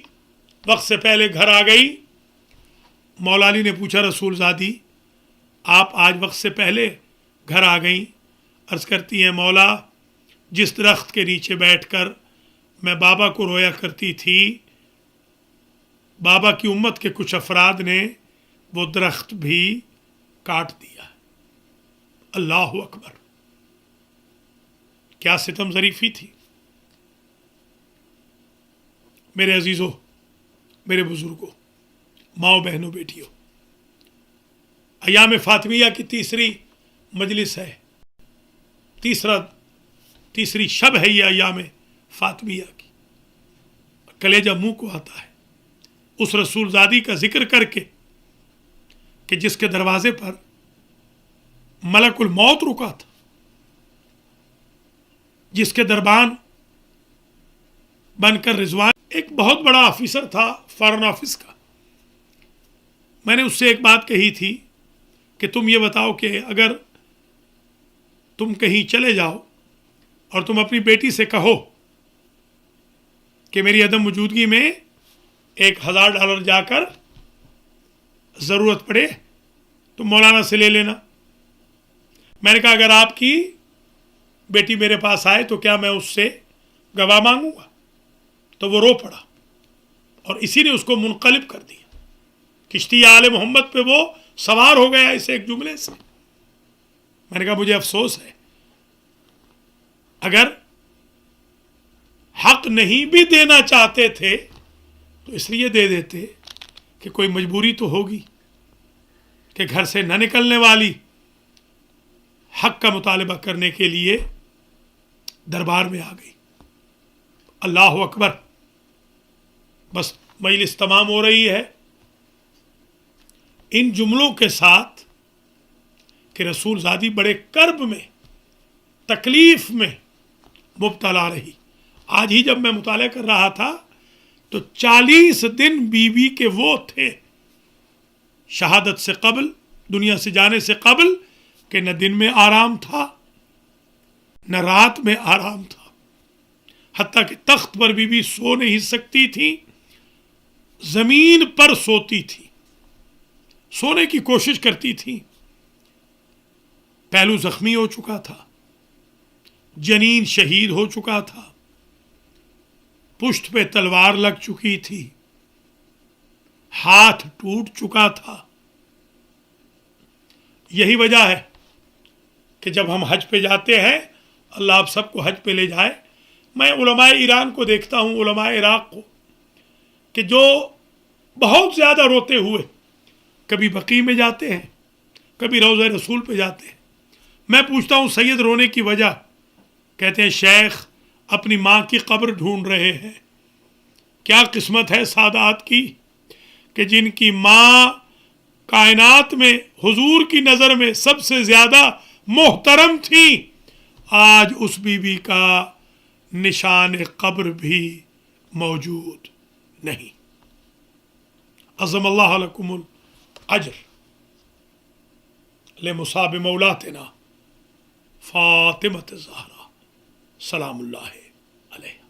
S2: وقت سے پہلے گھر آ گئی، مولا علی نے پوچھا رسول زادی آپ آج وقت سے پہلے گھر آ گئیں؟ عرض کرتی ہیں مولا جس درخت کے نیچے بیٹھ کر میں بابا کو رویا کرتی تھی، بابا کی امت کے کچھ افراد نے وہ درخت بھی کاٹ دیا۔ اللہ اکبر، کیا ستم ظریفی تھی۔ میرے عزیزوں، میرے بزرگوں، ماؤں بہنوں، بیٹیوں، ایام فاطمیہ کی تیسری مجلس ہے، تیسری شب ہے یہ ایام فاطمیہ کی۔ کلیجہ منہ کو آتا ہے اس رسول زادی کا ذکر کر کے کہ جس کے دروازے پر ملک الموت رکا تھا، جس کے دربان بن کر رضوان ایک بہت بڑا آفیسر تھا فارن آفس کا۔ میں نے اس سے ایک بات کہی تھی کہ تم یہ بتاؤ کہ اگر تم کہیں چلے جاؤ اور تم اپنی بیٹی سے کہو کہ میری عدم موجودگی میں $1000 جا کر ضرورت پڑے تو مولانا سے لے لینا۔ میں نے کہا اگر آپ کی بیٹی میرے پاس آئے تو کیا میں اس سے گواہ مانگوں گا؟ تو وہ رو پڑا اور اسی نے اس کو منقلب کر دیا۔ کشتی آل محمد پہ وہ سوار ہو گیا اس ایک جملے سے۔ میں نے کہا مجھے افسوس ہے، اگر حق نہیں بھی دینا چاہتے تھے تو اس لیے دے دیتے کہ کوئی مجبوری تو ہوگی کہ گھر سے نہ نکلنے والی حق کا مطالبہ کرنے کے لیے دربار میں آ گئی۔ اللہ اکبر، بس مجلس تمام ہو رہی ہے، ان جملوں کے ساتھ کہ رسول زادی بڑے کرب میں، تکلیف میں مبتلا رہی. آج ہی جب میں مطالعہ کر رہا تھا تو 40 دن بیوی کے وہ تھے شہادت سے قبل، دنیا سے جانے سے قبل، کہ نہ دن میں آرام تھا نہ رات میں آرام تھا. حتیٰ کہ تخت پر بیوی سو نہیں سکتی تھی، زمین پر سوتی تھی، سونے کی کوشش کرتی تھی. پہلو زخمی ہو چکا تھا، جنین شہید ہو چکا تھا، پشت پہ تلوار لگ چکی تھی، ہاتھ ٹوٹ چکا تھا. یہی وجہ ہے کہ جب ہم حج پہ جاتے ہیں، اللہ آپ سب کو حج پہ لے جائے، میں علماء ایران کو دیکھتا ہوں، علماء عراق کو، کہ جو بہت زیادہ روتے ہوئے کبھی بقیع میں جاتے ہیں، کبھی روضہ رسول پہ جاتے ہیں. میں پوچھتا ہوں سید رونے کی وجہ، کہتے ہیں شیخ اپنی ماں کی قبر ڈھونڈ رہے ہیں. کیا قسمت ہے سادات کی کہ جن کی ماں کائنات میں حضور کی نظر میں سب سے زیادہ محترم تھی، آج اس بیوی کا نشان قبر بھی موجود نہیں. عظم اللہ لکم الاجر لمصاب مولاتنا فاطمة الزہرا سلام اللہ علیہ.